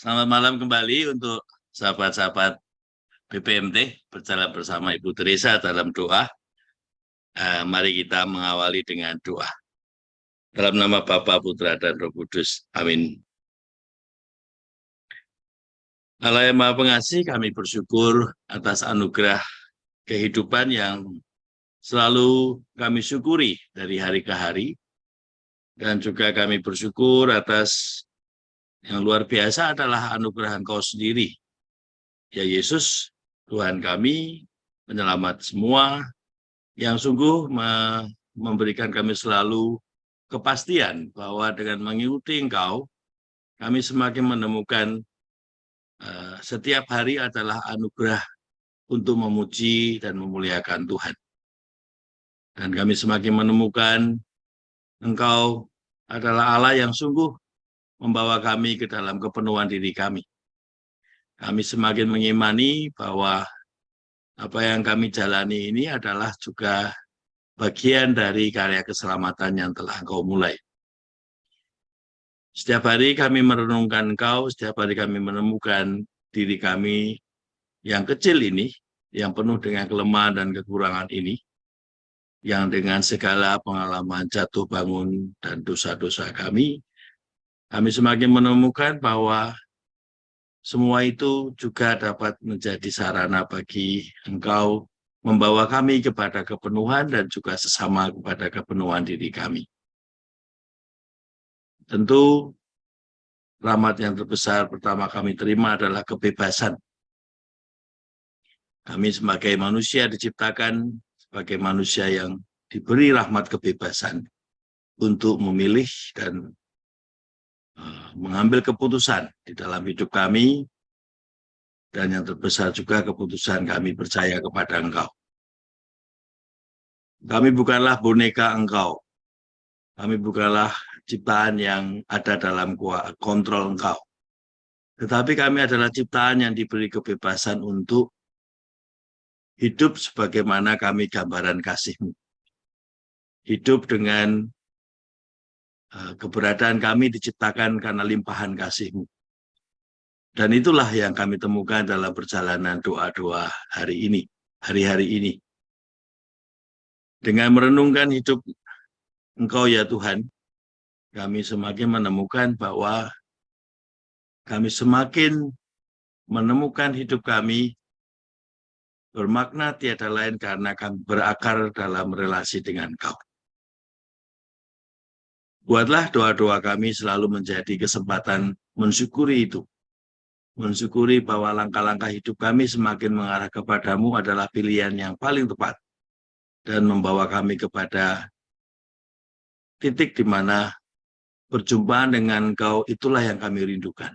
Selamat malam kembali untuk sahabat-sahabat BPMT berjalan bersama Ibu Teresa dalam doa. Mari kita mengawali dengan doa. Dalam nama Bapa, Putra, dan Roh Kudus. Amin. Allah yang Maha Pengasih, kami bersyukur atas anugerah kehidupan yang selalu kami syukuri dari hari ke hari. Dan juga kami bersyukur atas yang luar biasa adalah anugerah Engkau sendiri. Ya Yesus, Tuhan kami, penyelamat semua, yang sungguh memberikan kami selalu kepastian bahwa dengan mengikuti Engkau, kami semakin menemukan setiap hari adalah anugerah untuk memuji dan memuliakan Tuhan. Dan kami semakin menemukan Engkau adalah Allah yang sungguh membawa kami ke dalam kepenuhan diri kami. Kami semakin mengimani bahwa apa yang kami jalani ini adalah juga bagian dari karya keselamatan yang telah Engkau mulai. Setiap hari kami merenungkan Engkau, setiap hari kami menemukan diri kami yang kecil ini, yang penuh dengan kelemahan dan kekurangan ini, yang dengan segala pengalaman jatuh bangun dan dosa-dosa kami semakin menemukan bahwa semua itu juga dapat menjadi sarana bagi Engkau membawa kami kepada kepenuhan dan juga sesama kepada kepenuhan diri kami. Tentu rahmat yang terbesar pertama kami terima adalah kebebasan. Kami sebagai manusia diciptakan sebagai manusia yang diberi rahmat kebebasan untuk memilih dan mengambil keputusan di dalam hidup kami, dan yang terbesar juga keputusan kami percaya kepada Engkau. Kami bukanlah boneka Engkau. Kami bukanlah ciptaan yang ada dalam kontrol Engkau. Tetapi kami adalah ciptaan yang diberi kebebasan untuk hidup sebagaimana kami gambaran kasih-Mu. Hidup dengan keberadaan kami diciptakan karena limpahan kasih-Mu. Dan itulah yang kami temukan dalam perjalanan doa-doa hari ini, hari-hari ini. Dengan merenungkan hidup Engkau ya Tuhan, kami semakin menemukan bahwa kami semakin menemukan hidup kami bermakna tiada lain karena kami berakar dalam relasi dengan Engkau. Buatlah doa-doa kami selalu menjadi kesempatan mensyukuri itu. Mensyukuri bahwa langkah-langkah hidup kami semakin mengarah kepadamu adalah pilihan yang paling tepat dan membawa kami kepada titik di mana perjumpaan dengan Engkau itulah yang kami rindukan.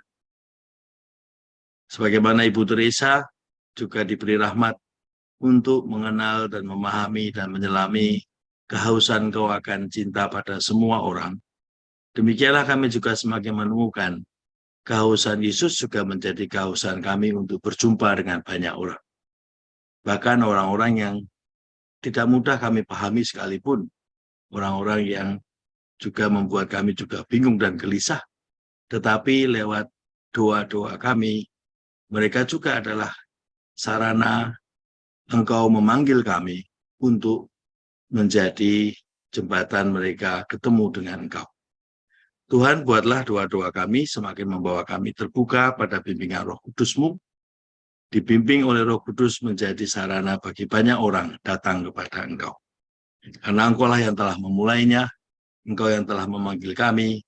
Sebagaimana Ibu Teresa juga diberi rahmat untuk mengenal dan memahami dan menyelami kehausan Engkau akan cinta pada semua orang. Demikianlah kami juga semakin menemukan kehausan Yesus juga menjadi kehausan kami untuk berjumpa dengan banyak orang. Bahkan orang-orang yang tidak mudah kami pahami sekalipun, orang-orang yang juga membuat kami juga bingung dan gelisah. Tetapi lewat doa-doa kami, mereka juga adalah sarana Engkau memanggil kami untuk menjadi jembatan mereka ketemu dengan Engkau. Tuhan, buatlah doa-doa kami semakin membawa kami terbuka pada bimbingan Roh Kudus-Mu, dibimbing oleh Roh Kudus menjadi sarana bagi banyak orang datang kepada Engkau. Karena Engkau-lah yang telah memulainya, Engkau yang telah memanggil kami,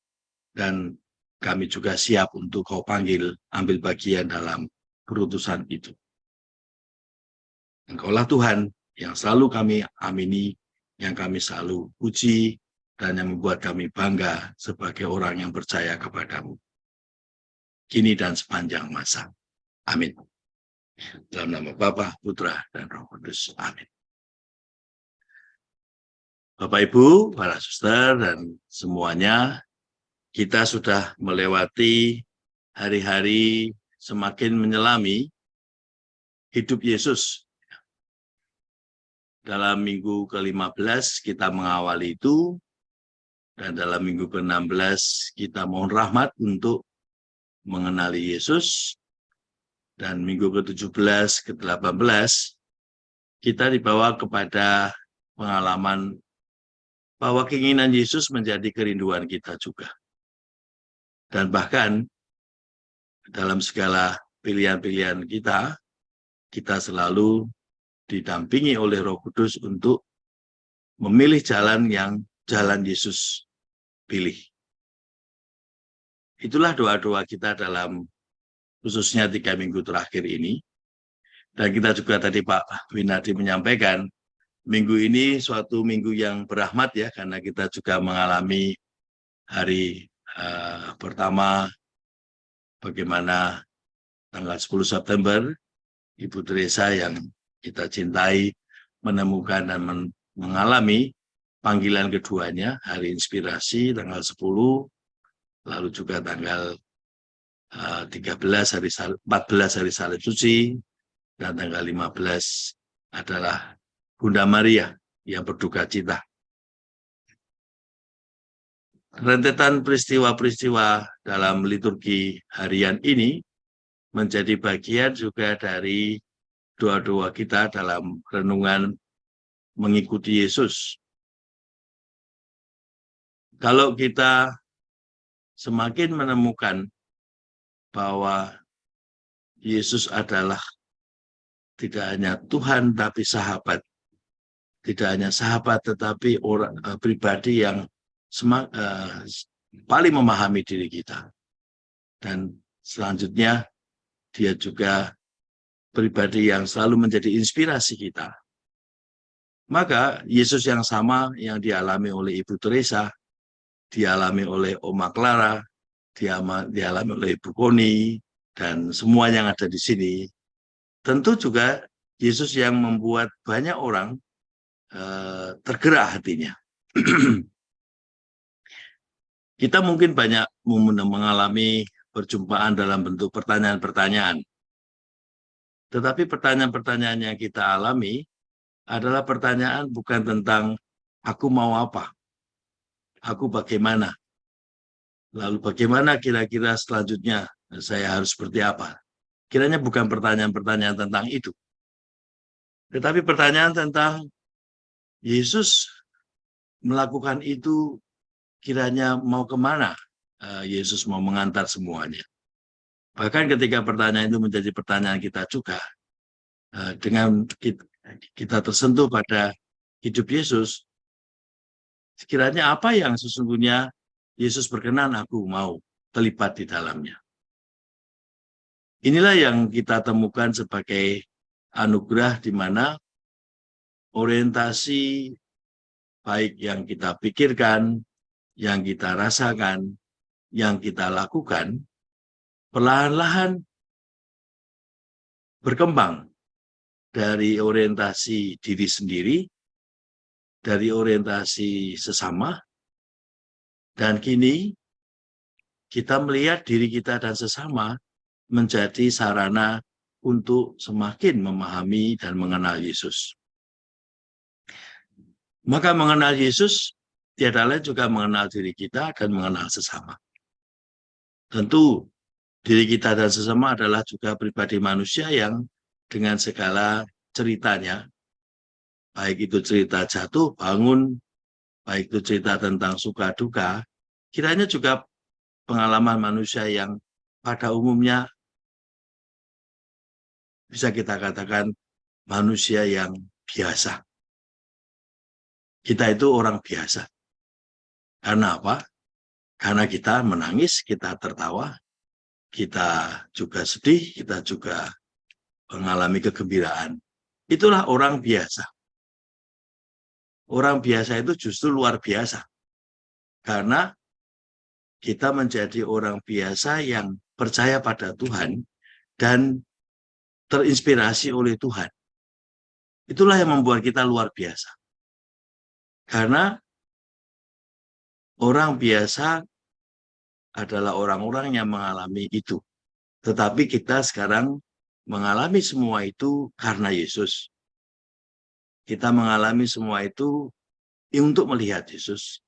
dan kami juga siap untuk Kau panggil, ambil bagian dalam perutusan itu. Engkau-lah Tuhan yang selalu kami amini, yang kami selalu puji, dan yang membuat kami bangga sebagai orang yang percaya kepadamu. Kini dan sepanjang masa. Amin. Dalam nama Bapa, Putra, dan Roh Kudus. Amin. Bapak, Ibu, para suster, dan semuanya, kita sudah melewati hari-hari semakin menyelami hidup Yesus. Dalam minggu ke-15 kita mengawali itu, dan dalam minggu ke-16 kita mohon rahmat untuk mengenali Yesus, dan minggu ke-17, ke-18, kita dibawa kepada pengalaman bahwa keinginan Yesus menjadi kerinduan kita juga. Dan bahkan dalam segala pilihan-pilihan kita selalu didampingi oleh Roh Kudus untuk memilih jalan Yesus pilih. Itulah doa-doa kita dalam khususnya 3 minggu terakhir ini. Dan kita juga tadi Pak Winardi menyampaikan, minggu ini suatu minggu yang berahmat ya, karena kita juga mengalami hari pertama bagaimana tanggal 10 September, Ibu Teresa yang kita cintai menemukan dan mengalami panggilan keduanya, hari inspirasi tanggal 10, lalu juga tanggal 14 hari salib suci, dan tanggal 15 adalah Bunda Maria yang berduka cita. Rentetan peristiwa-peristiwa dalam liturgi harian ini menjadi bagian juga dari doa-doa kita dalam renungan mengikuti Yesus. Kalau kita semakin menemukan bahwa Yesus adalah tidak hanya Tuhan tapi sahabat, tidak hanya sahabat tetapi orang pribadi yang paling memahami diri kita, dan selanjutnya dia juga pribadi yang selalu menjadi inspirasi kita. Maka Yesus yang sama yang dialami oleh Ibu Teresa, dialami oleh Oma Clara, dialami oleh Ibu Koni, dan semua yang ada di sini, tentu juga Yesus yang membuat banyak orang tergerak hatinya. Kita mungkin banyak mengalami perjumpaan dalam bentuk pertanyaan-pertanyaan. Tetapi pertanyaan-pertanyaan yang kita alami adalah pertanyaan bukan tentang aku mau apa, aku bagaimana, lalu bagaimana kira-kira selanjutnya saya harus seperti apa. Kiranya bukan pertanyaan-pertanyaan tentang itu. Tetapi pertanyaan tentang Yesus melakukan itu kiranya mau kemana, Yesus mau mengantar semuanya. Bahkan ketika pertanyaan itu menjadi pertanyaan kita juga, dengan kita tersentuh pada hidup Yesus, sekiranya apa yang sesungguhnya Yesus berkenan aku mau terlibat di dalamnya. Inilah yang kita temukan sebagai anugerah di mana orientasi baik yang kita pikirkan, yang kita rasakan, yang kita lakukan, perlahan-lahan berkembang dari orientasi diri sendiri, dari orientasi sesama, dan kini kita melihat diri kita dan sesama menjadi sarana untuk semakin memahami dan mengenal Yesus. Maka mengenal Yesus tiada lain juga mengenal diri kita dan mengenal sesama. Tentu diri kita dan sesama adalah juga pribadi manusia yang dengan segala ceritanya, baik itu cerita jatuh, bangun, baik itu cerita tentang suka duka, kiranya juga pengalaman manusia yang pada umumnya bisa kita katakan manusia yang biasa. Kita itu orang biasa. Karena apa? Karena kita menangis, kita tertawa, kita juga sedih, kita juga mengalami kegembiraan. Itulah orang biasa. Orang biasa itu justru luar biasa. Karena kita menjadi orang biasa yang percaya pada Tuhan dan terinspirasi oleh Tuhan. Itulah yang membuat kita luar biasa. Karena orang biasa adalah orang-orang yang mengalami itu. Tetapi kita sekarang mengalami semua itu karena Yesus. Kita mengalami semua itu untuk melihat Yesus,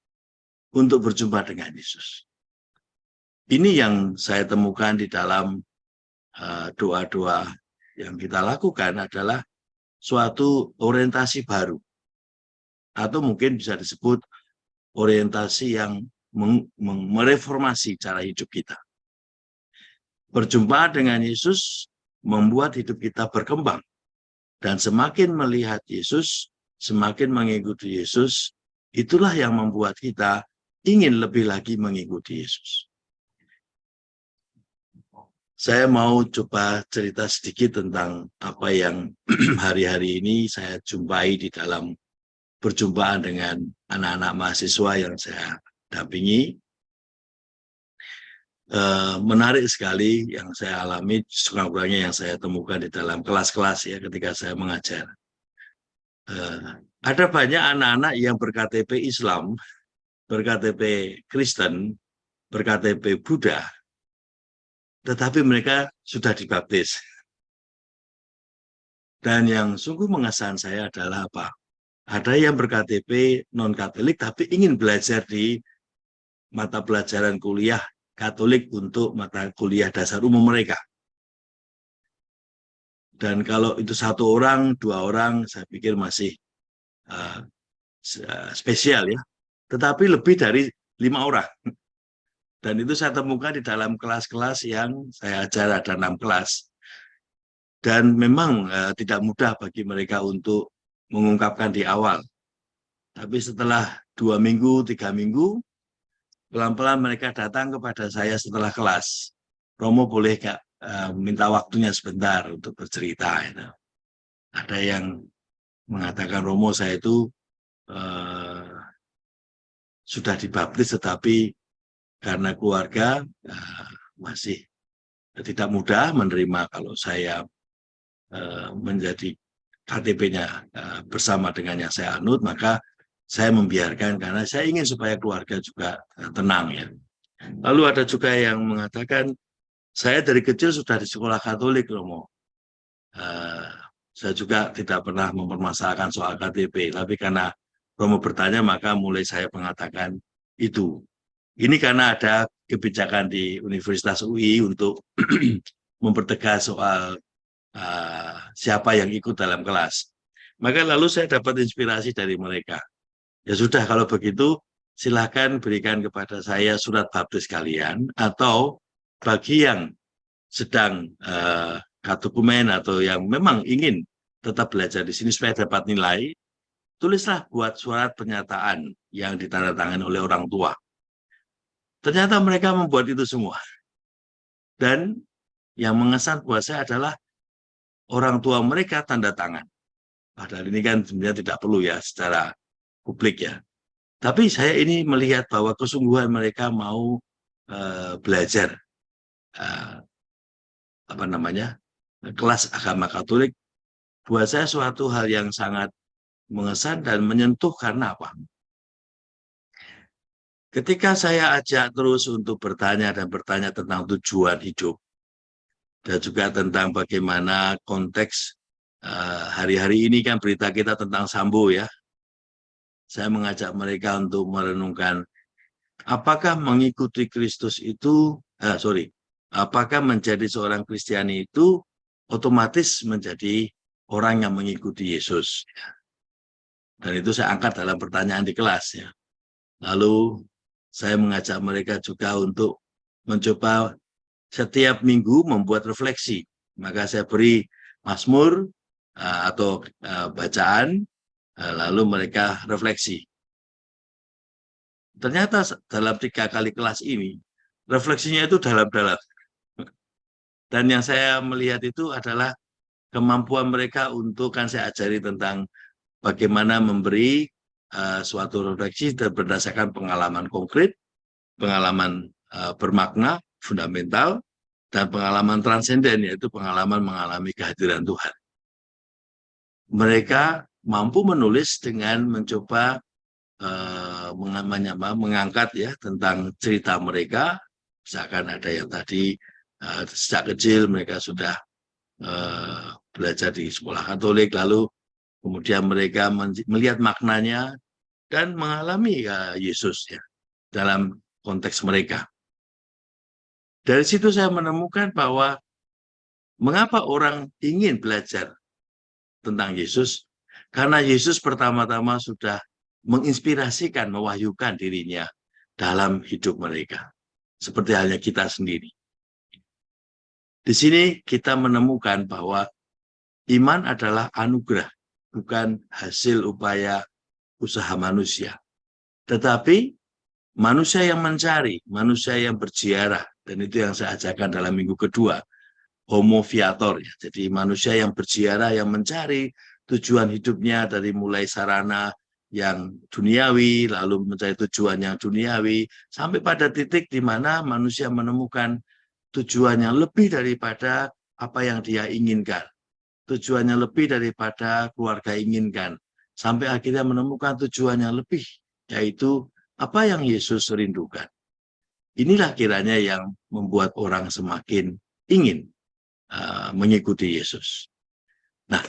untuk berjumpa dengan Yesus. Ini yang saya temukan di dalam doa-doa yang kita lakukan adalah suatu orientasi baru, atau mungkin bisa disebut orientasi yang mereformasi cara hidup kita. Berjumpa dengan Yesus membuat hidup kita berkembang, dan semakin melihat Yesus, semakin mengikuti Yesus, itulah yang membuat kita ingin lebih lagi mengikuti Yesus. Saya mau coba cerita sedikit tentang apa yang hari-hari ini saya jumpai di dalam perjumpaan dengan anak-anak mahasiswa yang saya dampingi. Menarik sekali yang saya alami, sekurang-kurangnya yang saya temukan di dalam kelas-kelas ya ketika saya mengajar. Ada banyak anak-anak yang berKTP Islam, berKTP Kristen, berKTP Buddha, tetapi mereka sudah dibaptis. Dan yang sungguh mengesan saya adalah apa? Ada yang berKTP non-Katolik tapi ingin belajar di mata pelajaran kuliah Katolik untuk mata kuliah dasar umum mereka. Dan kalau itu satu orang, dua orang, saya pikir masih spesial ya. Tetapi lebih dari 5 orang. Dan itu saya temukan di dalam kelas-kelas yang saya ajar, ada 6 kelas. Dan memang tidak mudah bagi mereka untuk mengungkapkan di awal. Tapi setelah 2 minggu, 3 minggu, pelan-pelan mereka datang kepada saya setelah kelas. Romo boleh gak minta waktunya sebentar untuk bercerita. You know. Ada yang mengatakan, Romo saya itu sudah dibaptis, tetapi karena keluarga masih tidak mudah menerima kalau saya menjadi KTP-nya bersama dengan yang saya anut, maka saya membiarkan karena saya ingin supaya keluarga juga tenang ya. Lalu ada juga yang mengatakan, saya dari kecil sudah di sekolah Katolik, Romo. Saya juga tidak pernah mempermasalahkan soal KTP, tapi karena Romo bertanya, maka mulai saya mengatakan itu. Ini karena ada kebijakan di Universitas UI untuk mempertegas soal siapa yang ikut dalam kelas. Maka lalu saya dapat inspirasi dari mereka. Ya sudah, kalau begitu silakan berikan kepada saya surat baptis kalian, atau bagi yang sedang katekumen atau yang memang ingin tetap belajar di sini supaya dapat nilai, tulislah buat surat pernyataan yang ditandatangani oleh orang tua. Ternyata mereka membuat itu semua. Dan yang mengesan buat saya adalah orang tua mereka tanda tangan. Padahal ini kan sebenarnya tidak perlu ya secara publik ya. Tapi saya ini melihat bahwa kesungguhan mereka mau belajar kelas agama Katolik. Buat saya suatu hal yang sangat mengesan dan menyentuh karena apa? Ketika saya ajak terus untuk bertanya tentang tujuan hidup, dan juga tentang bagaimana konteks hari-hari ini kan berita kita tentang Sambo ya. Saya mengajak mereka untuk merenungkan apakah mengikuti Kristus itu, apakah menjadi seorang Kristiani itu otomatis menjadi orang yang mengikuti Yesus. Dan itu saya angkat dalam pertanyaan di kelas ya. Lalu saya mengajak mereka juga untuk mencoba setiap minggu membuat refleksi. Maka saya beri Mazmur atau bacaan, lalu mereka refleksi. Ternyata dalam 3 kali kelas ini, refleksinya itu dalam-dalam. Dan yang saya melihat itu adalah kemampuan mereka untuk, kan saya ajari tentang bagaimana memberi suatu refleksi berdasarkan pengalaman konkret, pengalaman bermakna, fundamental, dan pengalaman transenden, yaitu pengalaman mengalami kehadiran Tuhan. Mereka mampu menulis dengan mencoba mengangkat ya tentang cerita mereka. Misalkan ada yang tadi sejak kecil mereka sudah belajar di sekolah Katolik, lalu kemudian mereka melihat maknanya dan mengalami Yesus ya dalam konteks mereka. Dari situ saya menemukan bahwa mengapa orang ingin belajar tentang Yesus, karena Yesus pertama-tama sudah menginspirasikan, mewahyukan dirinya dalam hidup mereka. Seperti halnya kita sendiri. Di sini kita menemukan bahwa iman adalah anugerah, bukan hasil upaya usaha manusia. Tetapi manusia yang mencari, manusia yang berziarah, dan itu yang saya ajarkan dalam minggu kedua, homo viator, ya. Jadi manusia yang berziarah, yang mencari tujuan hidupnya dari mulai sarana yang duniawi, lalu mencari tujuan yang duniawi, sampai pada titik di mana manusia menemukan tujuannya lebih daripada apa yang dia inginkan, tujuannya lebih daripada keluarga inginkan, sampai akhirnya menemukan tujuannya lebih, yaitu apa yang Yesus rindukan. Inilah kiranya yang membuat orang semakin ingin mengikuti Yesus. Nah,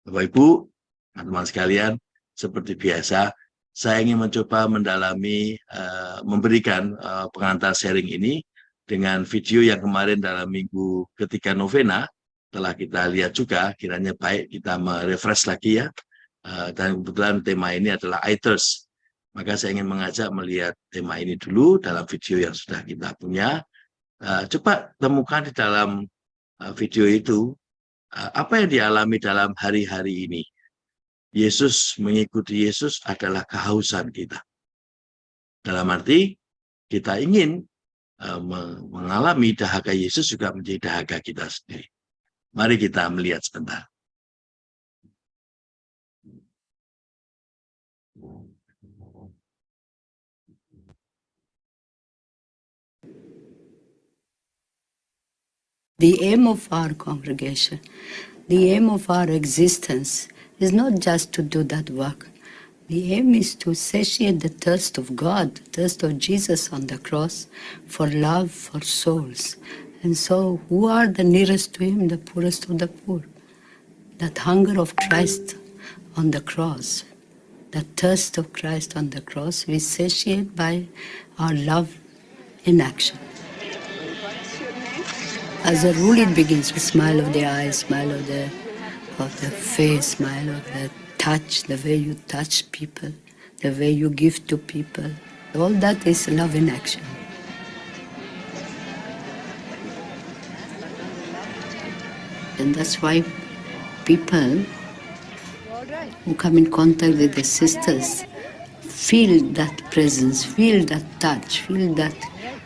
Bapak Ibu, teman-teman sekalian, seperti biasa, saya ingin mencoba mendalami, memberikan pengantar sharing ini dengan video yang kemarin dalam minggu ketiga novena, telah kita lihat juga, kiranya baik kita merefresh lagi ya. Dan kebetulan tema ini adalah iThirst. Maka saya ingin mengajak melihat tema ini dulu dalam video yang sudah kita punya. Coba temukan di dalam video itu apa yang dialami dalam hari-hari ini. Yesus, mengikuti Yesus adalah kehausan kita. Dalam arti kita ingin mengalami dahaga Yesus juga menjadi dahaga kita sendiri. Mari kita melihat sebentar. The aim of our congregation, the aim of our existence is not just to do that work. The aim is to satiate the thirst of God, the thirst of Jesus on the cross for love for souls. And so who are the nearest to him? The poorest of the poor. That hunger of Christ on the cross, that thirst of Christ on the cross, we satiate by our love in action. As a rule, it begins with smile of the eyes, smile of the face, smile of the touch, the way you touch people, the way you give to people. All that is love in action. And that's why people who come in contact with the sisters feel that presence, feel that touch, feel that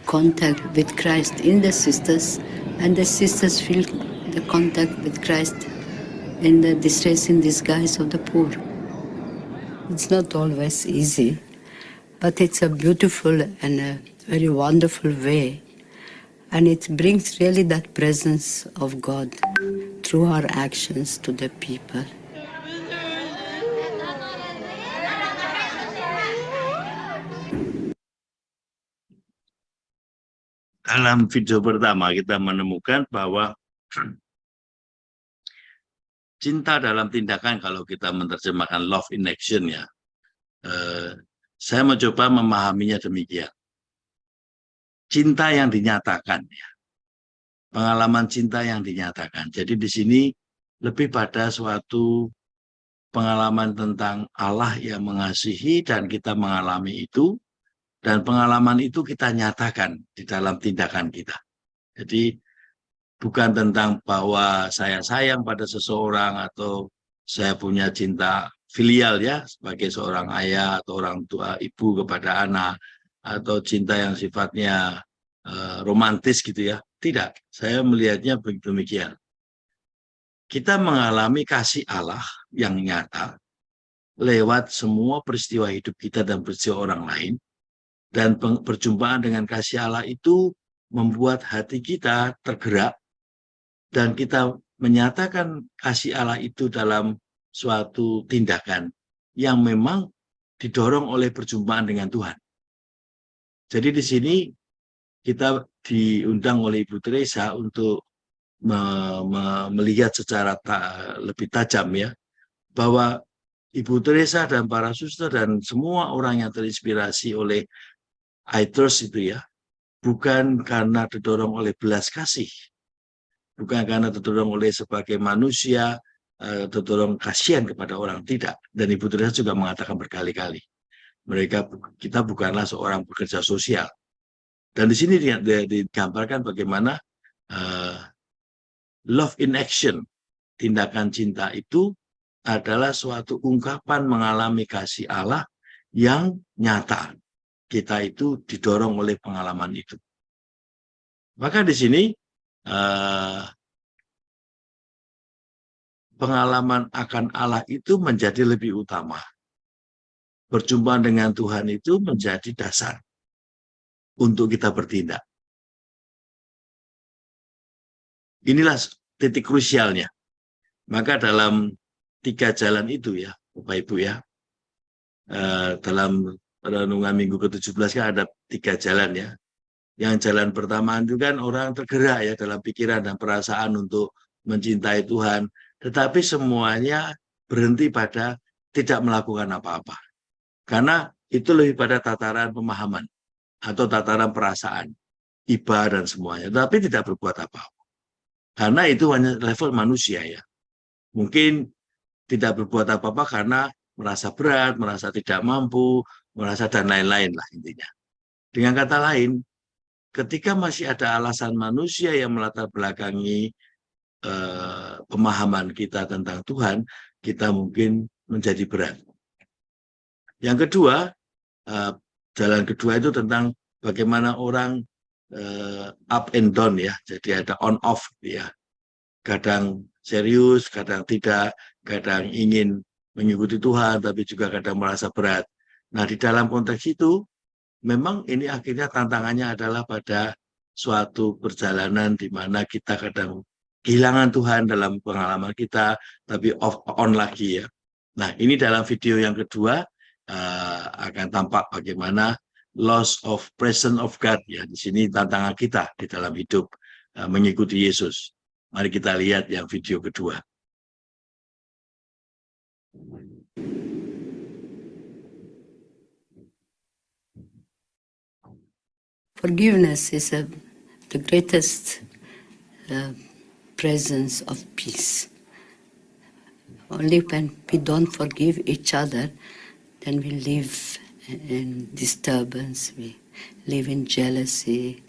contact with Christ in the sisters, and the sisters feel the contact with Christ in the distress in disguise of the poor. It's not always easy, but it's a beautiful and a very wonderful way, and it brings really that presence of God through our actions to the people. Dalam video pertama kita menemukan bahwa cinta dalam tindakan, kalau kita menerjemahkan love in action ya, saya mencoba memahaminya demikian. Cinta yang dinyatakan ya, pengalaman cinta yang dinyatakan. Jadi di sini lebih pada suatu pengalaman tentang Allah yang mengasihi dan kita mengalami itu, dan pengalaman itu kita nyatakan di dalam tindakan kita. Jadi bukan tentang bahwa saya sayang pada seseorang atau saya punya cinta filial ya, sebagai seorang ayah atau orang tua, ibu kepada anak, atau cinta yang sifatnya romantis gitu ya. Tidak, saya melihatnya demikian. Kita mengalami kasih Allah yang nyata lewat semua peristiwa hidup kita dan peristiwa orang lain. Dan perjumpaan dengan kasih Allah itu membuat hati kita tergerak, dan kita menyatakan kasih Allah itu dalam suatu tindakan yang memang didorong oleh perjumpaan dengan Tuhan. Jadi di sini kita diundang oleh Ibu Teresa untuk melihat secara lebih tajam ya, bahwa Ibu Teresa dan para suster dan semua orang yang terinspirasi oleh iThirst itu ya, bukan karena didorong oleh belas kasih, bukan karena terdorong oleh sebagai manusia, terdorong kasihan kepada orang, tidak. Dan Ibu Teresa juga mengatakan berkali-kali, kita bukanlah seorang pekerja sosial. Dan di sini digambarkan bagaimana love in action, tindakan cinta itu adalah suatu ungkapan mengalami kasih Allah yang nyata. Kita itu didorong oleh pengalaman itu. Maka di sini pengalaman akan Allah itu menjadi lebih utama. Berjumpa dengan Tuhan itu menjadi dasar untuk kita bertindak. Inilah titik krusialnya. Maka dalam 3 jalan itu ya, Bapak Ibu ya, dalam renungan minggu ke-17 kan ada 3 jalan ya. Yang jalan pertama itu kan orang tergerak ya dalam pikiran dan perasaan untuk mencintai Tuhan, tetapi semuanya berhenti pada tidak melakukan apa-apa. Karena itu lebih pada tataran pemahaman atau tataran perasaan, iba dan semuanya, tapi tidak berbuat apa-apa. Karena itu hanya level manusia ya. Mungkin tidak berbuat apa-apa karena merasa berat, merasa tidak mampu, merasa dan lain-lain lah intinya. Dengan kata lain, ketika masih ada alasan manusia yang melatar belakangi pemahaman kita tentang Tuhan, kita mungkin menjadi berat. Yang kedua, jalan kedua itu tentang bagaimana orang up and down ya, jadi ada on off ya. Kadang serius, kadang tidak, kadang ingin mengikuti Tuhan, tapi juga kadang merasa berat. Nah, di dalam konteks itu, memang ini akhirnya tantangannya adalah pada suatu perjalanan di mana kita kadang kehilangan Tuhan dalam pengalaman kita, tapi off on lagi ya. Nah, ini dalam video yang kedua akan tampak bagaimana loss of presence of God ya. Di sini tantangan kita di dalam hidup mengikuti Yesus. Mari kita lihat yang video kedua. Forgiveness is the greatest presence of peace. Only when we don't forgive each other, then we live in disturbance, we live in jealousy,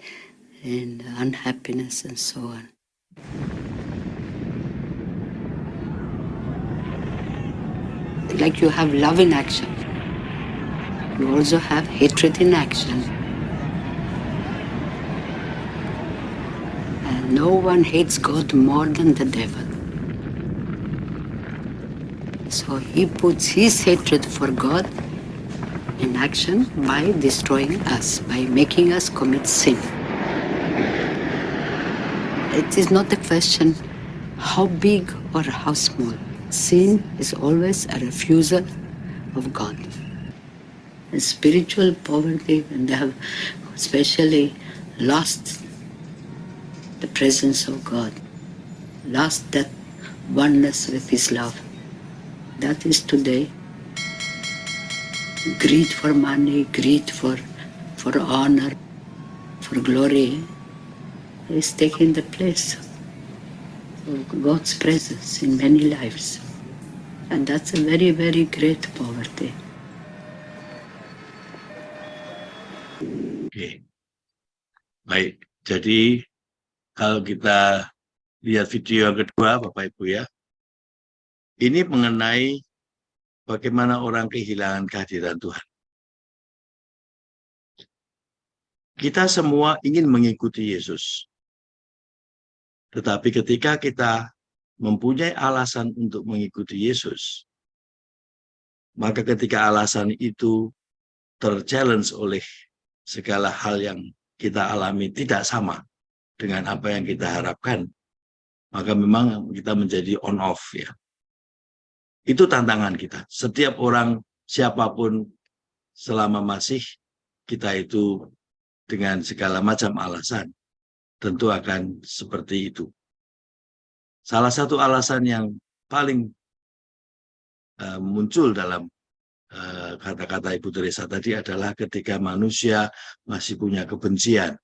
in unhappiness, and so on. Like you have love in action, you also have hatred in action. And no one hates God more than the devil. So he puts his hatred for God in action by destroying us, by making us commit sin. It is not a question how big or how small. Sin is always a refusal of God. And spiritual poverty, when they have especially lost the presence of God, lost that oneness with His love. That is today greed for money, greed for honor, for glory, is taking the place of God's presence in many lives. And that's a very, very great poverty. Oke. Baik, jadi kalau kita lihat video yang kedua, Bapak Ibu ya, ini mengenai bagaimana orang kehilangan kehadiran Tuhan. Kita semua ingin mengikuti Yesus. Tetapi ketika kita mempunyai alasan untuk mengikuti Yesus, maka ketika alasan itu ter-challenge oleh segala hal yang kita alami tidak sama dengan apa yang kita harapkan, maka memang kita menjadi on off ya. Itu tantangan kita. Setiap orang, siapapun, selama masih kita itu dengan segala macam alasan, tentu akan seperti itu. Salah satu alasan yang paling muncul dalam kata-kata Ibu Teresa tadi adalah ketika manusia masih punya kebencian,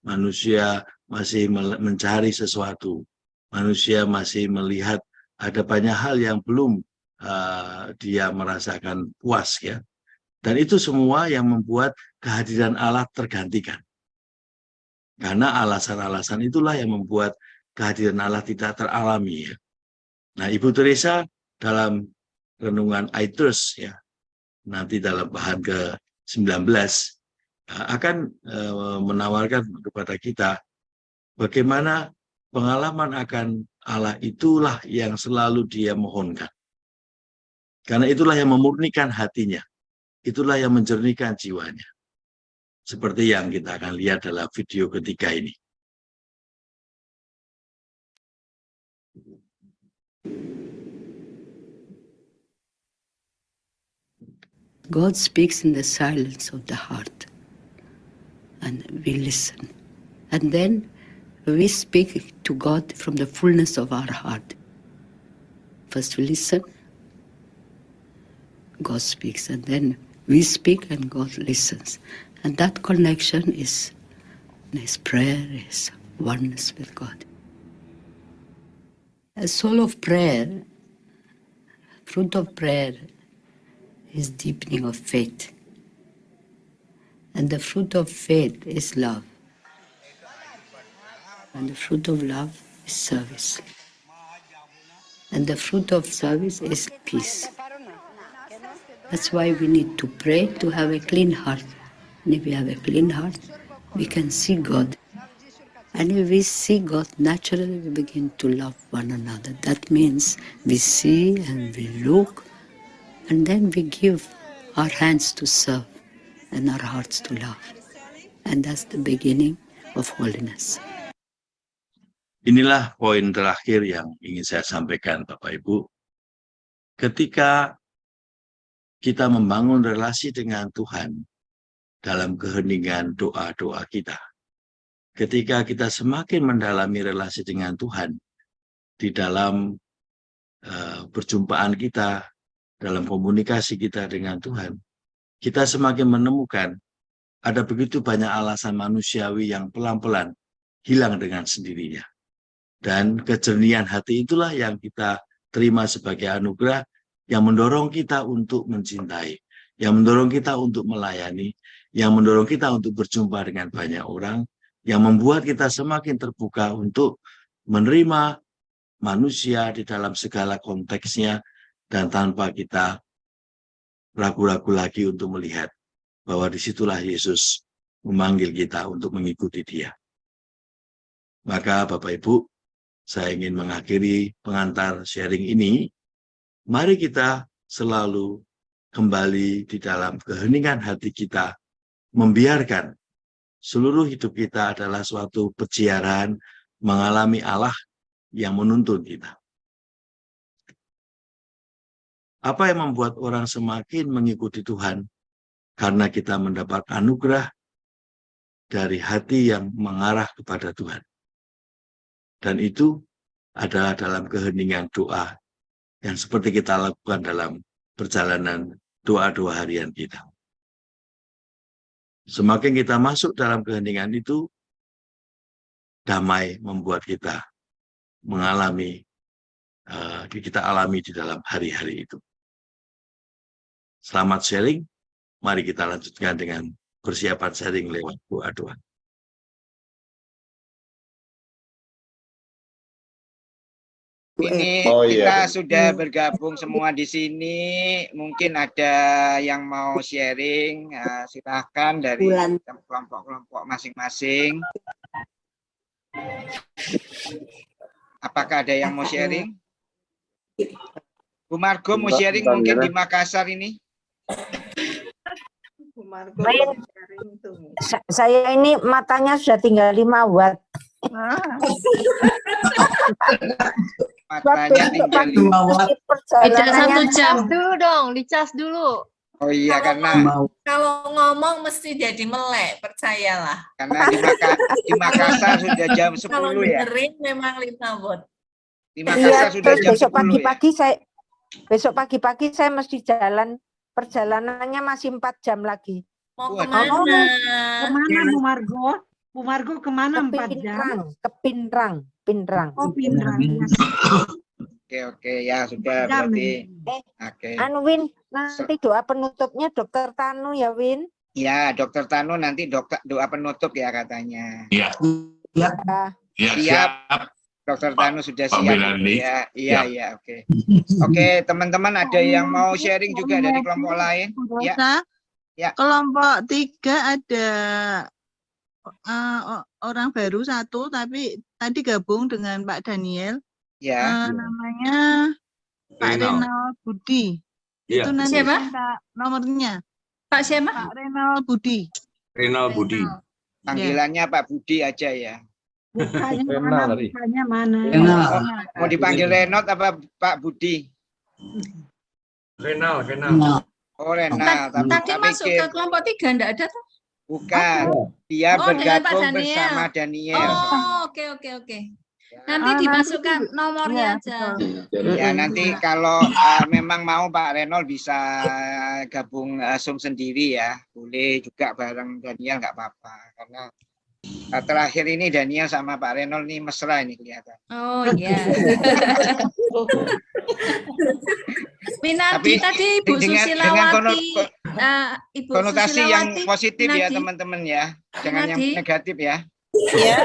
manusia masih mencari sesuatu, manusia masih melihat ada banyak hal yang belum dia merasakan puas ya. Dan itu semua yang membuat kehadiran Allah tergantikan. Karena alasan-alasan itulah yang membuat kehadiran Allah tidak teralami ya. Nah, Ibu Teresa dalam renungan I Trust ya, nanti dalam bahan ke-19 akan menawarkan kepada kita bagaimana pengalaman akan Allah itulah yang selalu dia mohonkan. Karena itulah yang memurnikan hatinya. Itulah yang menjernihkan jiwanya. Seperti yang kita akan lihat dalam video ketiga ini. God speaks in the silence of the heart, and we listen. And then we speak to God from the fullness of our heart. First we listen, God speaks, and then we speak and God listens. And that connection is prayer, is oneness with God. A soul of prayer, fruit of prayer, is deepening of faith. And the fruit of faith is love. And the fruit of love is service. And the fruit of service is peace. That's why we need to pray to have a clean heart. And if we have a clean heart, we can see God. And if we see God, naturally we begin to love one another. That means we see and we look, and then we give our hands to serve and our hearts to love. And that's the beginning of holiness. Inilah poin terakhir yang ingin saya sampaikan, Bapak Ibu. Ketika kita membangun relasi dengan Tuhan dalam keheningan doa-doa kita, ketika kita semakin mendalami relasi dengan Tuhan di dalam perjumpaan kita, dalam komunikasi kita dengan Tuhan, kita semakin menemukan ada begitu banyak alasan manusiawi yang pelan-pelan hilang dengan sendirinya. Dan kejernihan hati itulah yang kita terima sebagai anugerah yang mendorong kita untuk mencintai, yang mendorong kita untuk melayani, yang mendorong kita untuk berjumpa dengan banyak orang, yang membuat kita semakin terbuka untuk menerima manusia di dalam segala konteksnya dan tanpa kita ragu-ragu lagi untuk melihat bahwa disitulah Yesus memanggil kita untuk mengikuti Dia. Maka Bapak Ibu, saya ingin mengakhiri pengantar sharing ini. Mari kita selalu kembali di dalam keheningan hati kita, membiarkan seluruh hidup kita adalah suatu peziarah mengalami Allah yang menuntun kita. Apa yang membuat orang semakin mengikuti Tuhan? Karena kita mendapat anugerah dari hati yang mengarah kepada Tuhan. Dan itu adalah dalam keheningan doa yang seperti kita lakukan dalam perjalanan doa-doa harian kita. Semakin kita masuk dalam keheningan itu, damai membuat kita mengalami, kita alami di dalam hari-hari itu. Selamat sharing, mari kita lanjutkan dengan persiapan sharing lewat doa-doa. Ini kita sudah bergabung semua di sini. Mungkin ada yang mau sharing, silahkan dari kelompok-kelompok masing-masing. Apakah ada yang mau sharing? Bu Margo mau sharing mungkin di Makassar ini? Bu Margo sharing tuh. Saya ini matanya sudah tinggal 5 watt. Matanya tinggal 5 watt. Tidak 1 jam dulu dong, dicas dulu. Oh iya, karena kalau ngomong mesti jadi melek, percayalah. Karena di Makassar sudah jam 10 kalau ya. dengerin memang 5 watt. Di Makassar sudah jam 10 pagi-pagi ya. Besok pagi-pagi saya mesti jalan, perjalanannya masih 4 jam lagi. Mau kemana? Kemana Bu Margo? Bu Margo kemana 4 jam? Ke Pinrang. Oh, Pinrang. Oke, ya sudah 4 jam berarti. ini. Oke. Anu Win, nanti doa penutupnya Dokter Tanu ya Win. Ya, Dokter Tanu nanti doa penutup ya katanya. Iya. Ya. Ya, Siap. siap. Dokter Tanu sudah Pak siap. Melani. Ya, Ya. iya, oke. Oke, teman-teman ada yang mau sharing juga dari kelompok lain? Ya. Ya. Kelompok 3 ada orang baru 1, tapi tadi gabung dengan Pak Daniel. Ya. Namanya Pak Renal Budi. Ya. Itu nanti Siapa? minta nomornya. Pak siapa? Pak Renal Budi. Renal Budi. Panggilannya Pak Budi aja ya. Bukannya mana? Mau dipanggil Renot apa Pak Budi? Renal. Oh, Renal. Tadi masuk ke kelompok 3 enggak ada tuh? Bukan. Dia Oh, dengan Pak bergabung Daniel. bersama Daniel. Oh, oke. Nanti dimasukkan nomornya aja. Ya, nanti kalau memang mau Pak Renol bisa gabung Zoom sendiri ya. Boleh juga bareng Daniel, nggak apa-apa. Karena terakhir ini Daniel sama Pak Renol nih mesra ini kelihatan. Oh iya. Minadi Tapi tadi Ibu dengan Susilawati. Ibu konotasi yang Susilawati, positif ya Minadi. teman-teman ya. Jangan yang Minadi. negatif ya. Iya.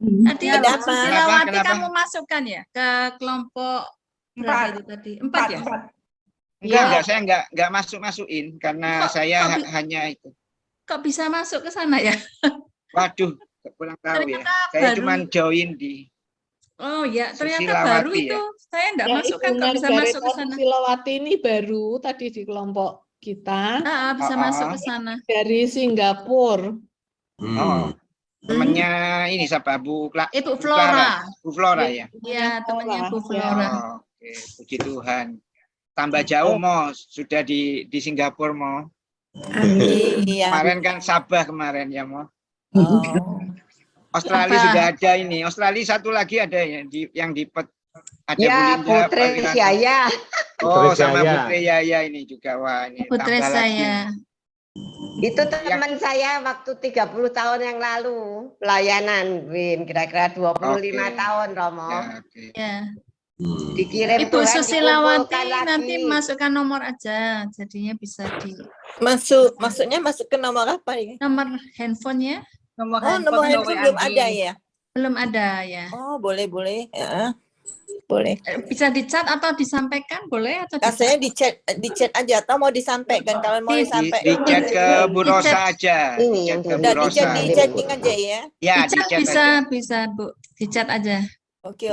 Tadi Ibu Kenapa? Susilawati Kenapa? kamu masukkan ya ke kelompok berapa itu tadi? 4 ya? Enggak, saya enggak masukin karena saya hanya itu. Kok bisa masuk ke sana ya? Waduh, kurang tahu ya. Ternyata Saya baru. cuma join di Oh ya, ternyata Susilawati baru ya. itu. Saya enggak Ya, masukkan Ibu kok bisa masuk ke Margareta sana. Susilawati ini baru tadi di kelompok kita Bisa masuk ke sana. dari Singapura. Oh, temannya ini siapa? Ibu Flora. Bu Flora ya. Iya, temannya Bu Ya. Flora. Oh, oke, puji Tuhan. Tambah jauh Mo, sudah di Singapura Mo. Iya. Kemarin kan Sabah kemarin ya Mo. Oh. Australia Sabah. sudah ada ini. Australia satu lagi ada ya yang di ada Ya, Bu Linda Putri Prawirata. Yaya. Oh, sama Putri Yaya ini juga. Wah, ini Putri tambah lagi. saya. Itu teman saya waktu 30 tahun yang lalu pelayanan, Win, kira-kira 25 Oke. tahun, Romo. Ya, oke. Ya. Dikirim Ibu Tuhan, Susilawati dikumpulkan lagi. nanti masukkan nomor aja, jadinya bisa di Maksudnya masuk ke nomor apa ya? nomor handphonenya Nomor handphone belum ada ya? belum ada ya. Oh, boleh. Ya. Boleh. Bisa dicat atau disampaikan boleh atau Saya di chat aja atau mau disampaikan kalau mau Di disampaikan. Di chat ke Bu Rosa aja. Ini Di chat yang ke Bu Udah Rosa. di chatting aja ya. Ya, di dicat chat bisa aja. bisa Bu, dicat aja. Oke.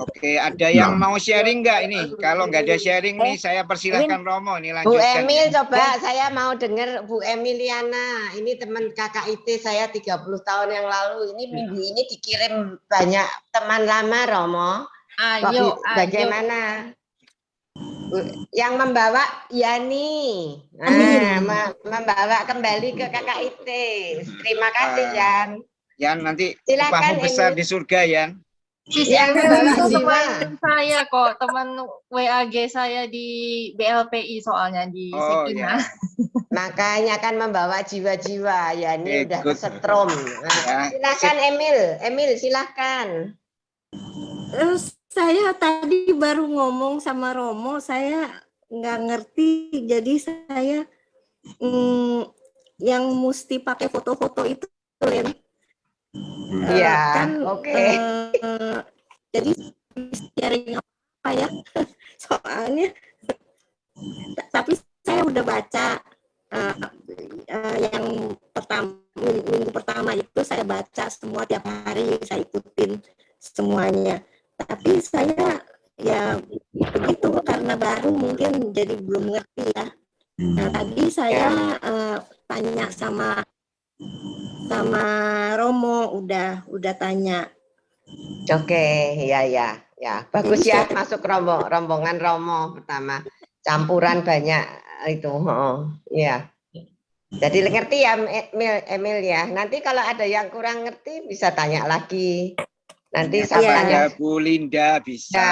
Oke, ada yang mau sharing nggak ini? Kalau nggak ada sharing nih, saya persilahkan Romo nih Bu lanjutkan. Emil, ya. coba saya mau dengar Bu Emiliana. Ini teman KKIT saya 30 tahun yang lalu. Ini minggu ini dikirim banyak teman lama, Romo. Ayo, Bagaimana? Yang membawa Yani. Membawa kembali ke KKIT. Terima kasih, Yan. Yan, nanti Silakan, upahmu besar Emil. di surga, Yan. Yang membawa jiwa. saya kok teman WAG saya di BLPI soalnya di Oh, Sekina. ya. Makanya kan membawa jiwa-jiwa. Yani Oke, udah good. kesetrum. Ya. Silakan Emil. Emil, silakan. Saya tadi baru ngomong sama Romo, saya nggak ngerti, jadi saya yang mesti pakai foto-foto itu, Len. Iya, Kan, oke. jadi sharing apa ya? Soalnya, tapi saya udah baca yang minggu pertama itu saya baca semua tiap hari, saya ikutin semuanya. Tapi saya ya begitu karena baru mungkin jadi belum ngerti ya. Nah tadi saya tanya sama Romo, udah tanya. Oke, ya. Bagus ya masuk rombongan Romo pertama. Campuran banyak itu. Iya. Jadi ngerti ya Emil ya. Nanti kalau ada yang kurang ngerti bisa tanya lagi. Nanti Ternyata sapanya ada Bu Linda bisa,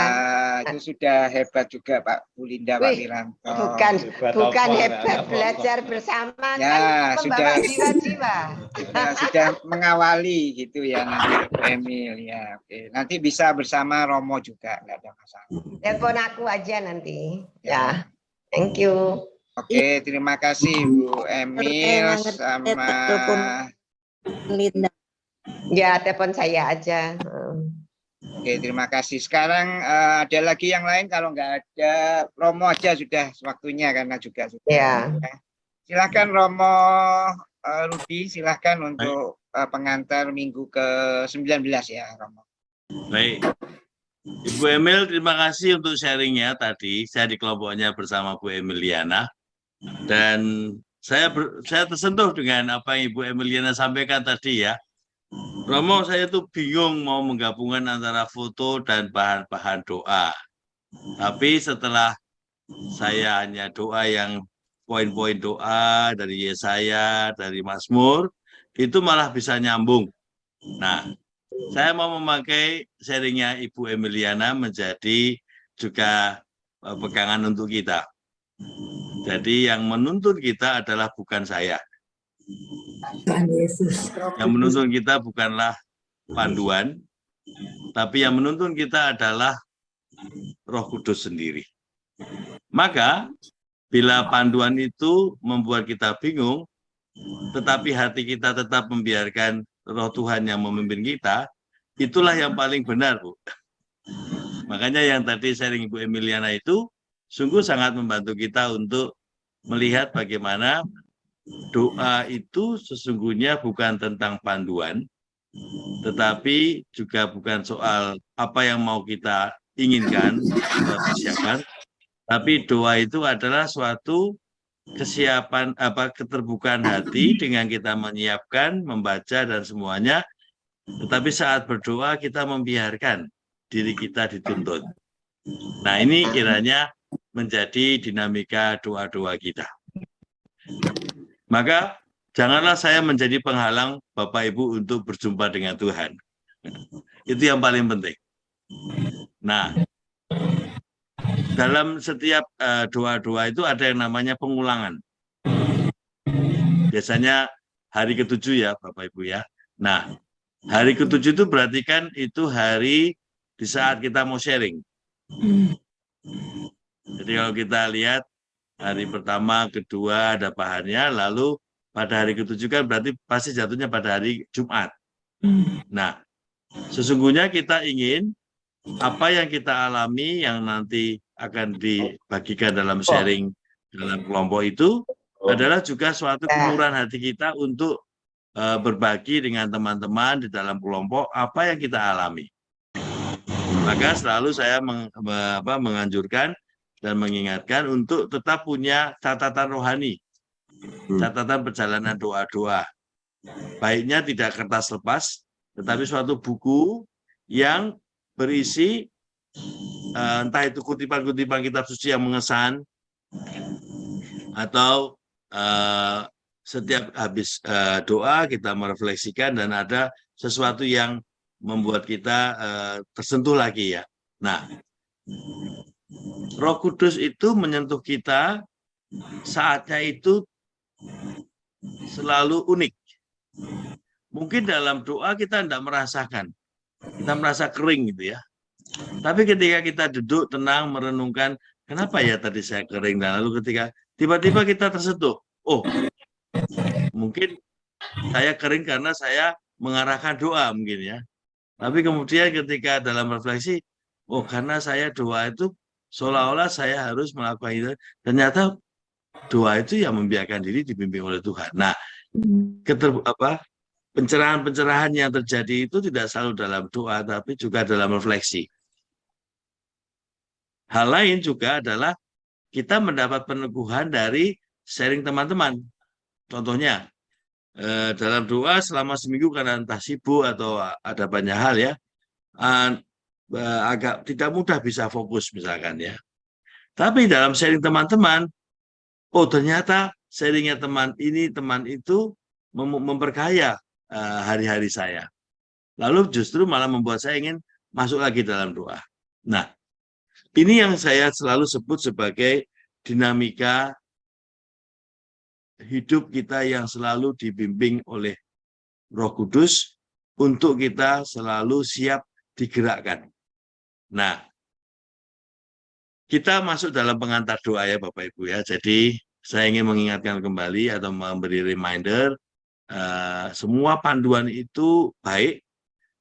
itu sudah hebat juga Pak Bu Linda, Pak Wih, Wiranto. bukan hebat belajar bersama Ya, kan membawa sudah jiwa-jiwa. sudah mengawali gitu ya nanti Bu Emil ya. Oke, nanti bisa bersama Romo juga, nggak ada masalah. Telepon aku aja nanti. Ya, thank you. Oke, terima kasih Bu Emil sama Linda. Ya, telepon saya aja. Oke, terima kasih. Sekarang ada lagi yang lain, kalau nggak ada Romo aja sudah waktunya karena juga sudah. Ya. Silakan Romo Rudi, silakan untuk pengantar minggu ke-19 ya Romo. Baik. Ibu Emil, terima kasih untuk sharingnya tadi. Saya di kelompoknya bersama Bu Emiliana. Dan saya tersentuh dengan apa yang Ibu Emiliana sampaikan tadi ya. Romo, saya tuh bingung mau menggabungkan antara foto dan bahan-bahan doa. Tapi setelah saya hanya doa yang poin-poin doa dari Yesaya, dari Mazmur, itu malah bisa nyambung. Nah, saya mau memakai sharingnya Ibu Emiliana menjadi juga pegangan untuk kita. Jadi yang menuntun kita adalah bukan saya. Yang menuntun kita bukanlah panduan, tapi yang menuntun kita adalah Roh Kudus sendiri. Maka, bila panduan itu membuat kita bingung, tetapi hati kita tetap membiarkan Roh Tuhan yang memimpin kita, itulah yang paling benar, Bu. Makanya yang tadi sharing Ibu Emiliana itu sungguh sangat membantu kita untuk melihat bagaimana doa itu sesungguhnya bukan tentang panduan, tetapi juga bukan soal apa yang mau kita inginkan atau persiapan, tapi doa itu adalah suatu kesiapan, keterbukaan hati dengan kita menyiapkan, membaca dan semuanya. Tetapi saat berdoa kita membiarkan diri kita dituntun. Nah, ini kiranya menjadi dinamika doa-doa kita. Maka janganlah saya menjadi penghalang Bapak Ibu untuk berjumpa dengan Tuhan. Itu yang paling penting. Nah, dalam setiap doa-doa itu ada yang namanya pengulangan. Biasanya hari ke-7 ya Bapak Ibu ya. Nah, hari ke-7 itu berarti kan itu hari di saat kita mau sharing. Jadi kalau kita lihat hari pertama, kedua ada bahannya, lalu pada hari ke-7 kan berarti pasti jatuhnya pada hari Jumat. Nah, sesungguhnya kita ingin apa yang kita alami yang nanti akan dibagikan dalam sharing dalam kelompok itu adalah juga suatu kemurahan hati kita untuk berbagi dengan teman-teman di dalam kelompok apa yang kita alami. Maka selalu saya menganjurkan dan mengingatkan untuk tetap punya catatan rohani, catatan perjalanan doa-doa. Baiknya tidak kertas lepas, tetapi suatu buku yang berisi entah itu kutipan-kutipan kitab suci yang mengesan, atau setiap habis doa kita merefleksikan dan ada sesuatu yang membuat kita tersentuh lagi ya. Nah, Roh Kudus itu menyentuh kita saatnya itu selalu unik. Mungkin dalam doa kita tidak merasakan, kita merasa kering gitu ya. Tapi ketika kita duduk tenang merenungkan, kenapa ya tadi saya kering, dan lalu ketika tiba-tiba kita tersentuh, oh mungkin saya kering karena saya mengarahkan doa mungkin ya. Tapi kemudian ketika dalam refleksi, oh karena saya doa itu seolah-olah saya harus melakukan itu. Ternyata doa itu yang membiarkan diri dibimbing oleh Tuhan. Nah, pencerahan-pencerahan yang terjadi itu tidak selalu dalam doa, tapi juga dalam refleksi. Hal lain juga adalah kita mendapat peneguhan dari sharing teman-teman. Contohnya, dalam doa selama seminggu karena entah sibuk atau ada banyak hal ya, agak tidak mudah bisa fokus misalkan ya. Tapi dalam sharing teman-teman, oh ternyata sharingnya teman ini, teman itu memperkaya hari-hari saya. Lalu justru malah membuat saya ingin masuk lagi dalam doa. Nah, ini yang saya selalu sebut sebagai dinamika hidup kita yang selalu dibimbing oleh Roh Kudus untuk kita selalu siap digerakkan. Nah, kita masuk dalam pengantar doa ya Bapak Ibu ya. Jadi saya ingin mengingatkan kembali atau memberi reminder, semua panduan itu baik,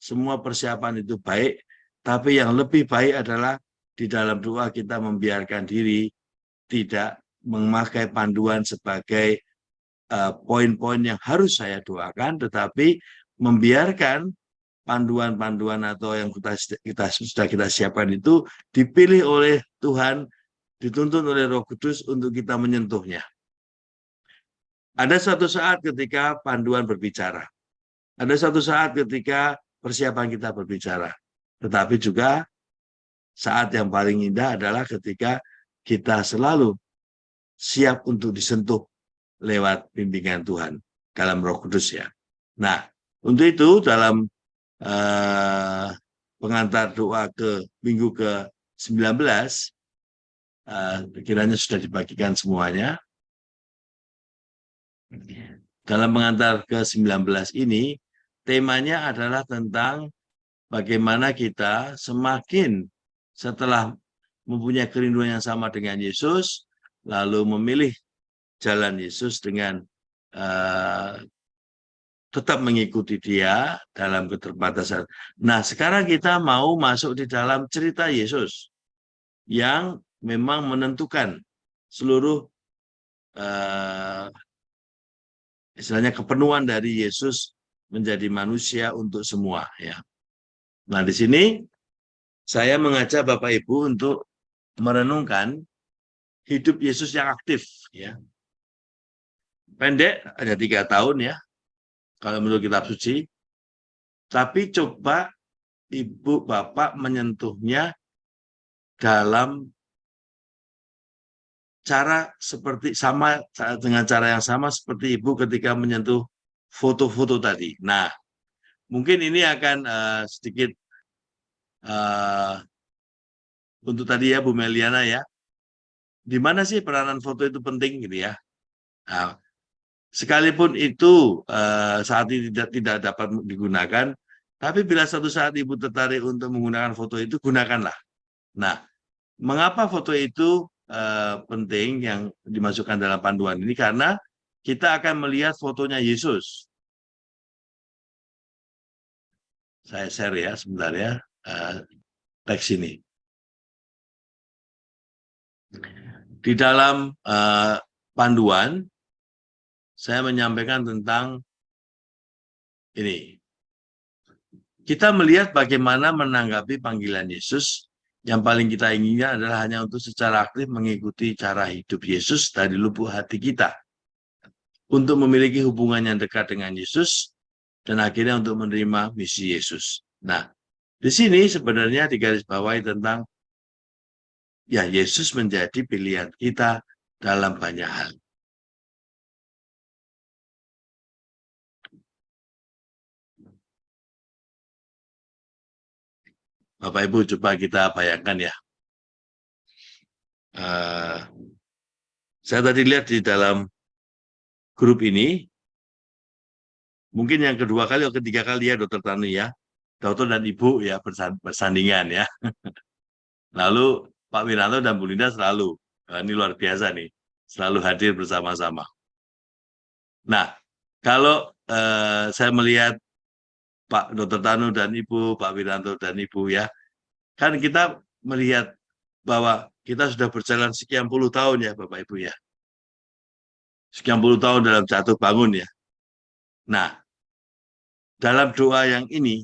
semua persiapan itu baik, tapi yang lebih baik adalah di dalam doa kita membiarkan diri tidak memakai panduan sebagai poin-poin yang harus saya doakan, tetapi membiarkan panduan-panduan atau yang sudah kita siapkan itu dipilih oleh Tuhan, dituntun oleh Roh Kudus untuk kita menyentuhnya. Ada suatu saat ketika panduan berbicara. Ada suatu saat ketika persiapan kita berbicara. Tetapi juga saat yang paling indah adalah ketika kita selalu siap untuk disentuh lewat bimbingan Tuhan dalam Roh Kudus ya. Nah, untuk itu dalam pengantar doa ke minggu ke-19, kiranya sudah dibagikan semuanya. Dalam pengantar ke-19 ini, temanya adalah tentang bagaimana kita semakin setelah mempunyai kerinduan yang sama dengan Yesus, lalu memilih jalan Yesus dengan tetap mengikuti Dia dalam keterbatasan. Nah, sekarang kita mau masuk di dalam cerita Yesus yang memang menentukan seluruh istilahnya kepenuhan dari Yesus menjadi manusia untuk semua ya. Nah, di sini saya mengajak Bapak Ibu untuk merenungkan hidup Yesus yang aktif ya. Pendek hanya 3 tahun ya, kalau menurut kitab suci. Tapi coba Ibu Bapak menyentuhnya dalam cara seperti sama dengan cara yang sama seperti Ibu ketika menyentuh foto-foto tadi. Nah, mungkin ini akan sedikit untuk tadi ya Bu Meliana ya. Di mana sih peranan foto itu penting gitu ya. Nah, sekalipun itu saat ini tidak dapat digunakan, tapi bila suatu saat Ibu tertarik untuk menggunakan foto itu, gunakanlah. Nah, mengapa foto itu penting yang dimasukkan dalam panduan ini? Karena kita akan melihat fotonya Yesus. Saya share ya sebentar ya teks ini. Di dalam panduan, saya menyampaikan tentang ini. Kita melihat bagaimana menanggapi panggilan Yesus. Yang paling kita inginkan adalah hanya untuk secara aktif mengikuti cara hidup Yesus dari lubuk hati kita. Untuk memiliki hubungan yang dekat dengan Yesus, dan akhirnya untuk menerima misi Yesus. Nah, di sini sebenarnya digarisbawahi tentang ya Yesus menjadi pilihan kita dalam banyak hal. Bapak Ibu coba kita bayangkan ya. Saya tadi lihat di dalam grup ini, mungkin yang kedua kali atau ketiga kali ya Dokter Tanu ya, Dokter dan Ibu ya bersandingan ya. Lalu Pak Wiranto dan Bu Linda selalu, ini luar biasa nih, selalu hadir bersama-sama. Nah, kalau saya melihat Pak Dokter Tanu dan Ibu, Pak Wiranto dan Ibu ya, kan kita melihat bahwa kita sudah berjalan sekian puluh tahun ya Bapak Ibu ya. Sekian puluh tahun dalam jatuh bangun ya. Nah, dalam doa yang ini,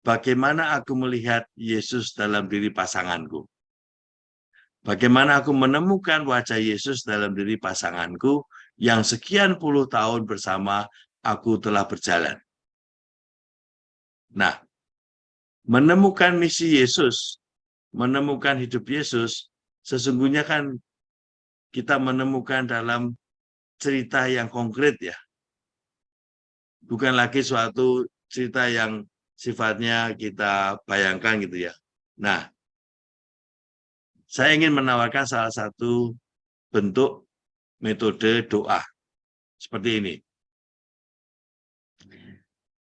bagaimana aku melihat Yesus dalam diri pasanganku? Bagaimana aku menemukan wajah Yesus dalam diri pasanganku yang sekian puluh tahun bersama aku telah berjalan? Nah, menemukan misi Yesus, menemukan hidup Yesus, sesungguhnya kan kita menemukan dalam cerita yang konkret ya. Bukan lagi suatu cerita yang sifatnya kita bayangkan gitu ya. Nah, saya ingin menawarkan salah satu bentuk metode doa seperti ini.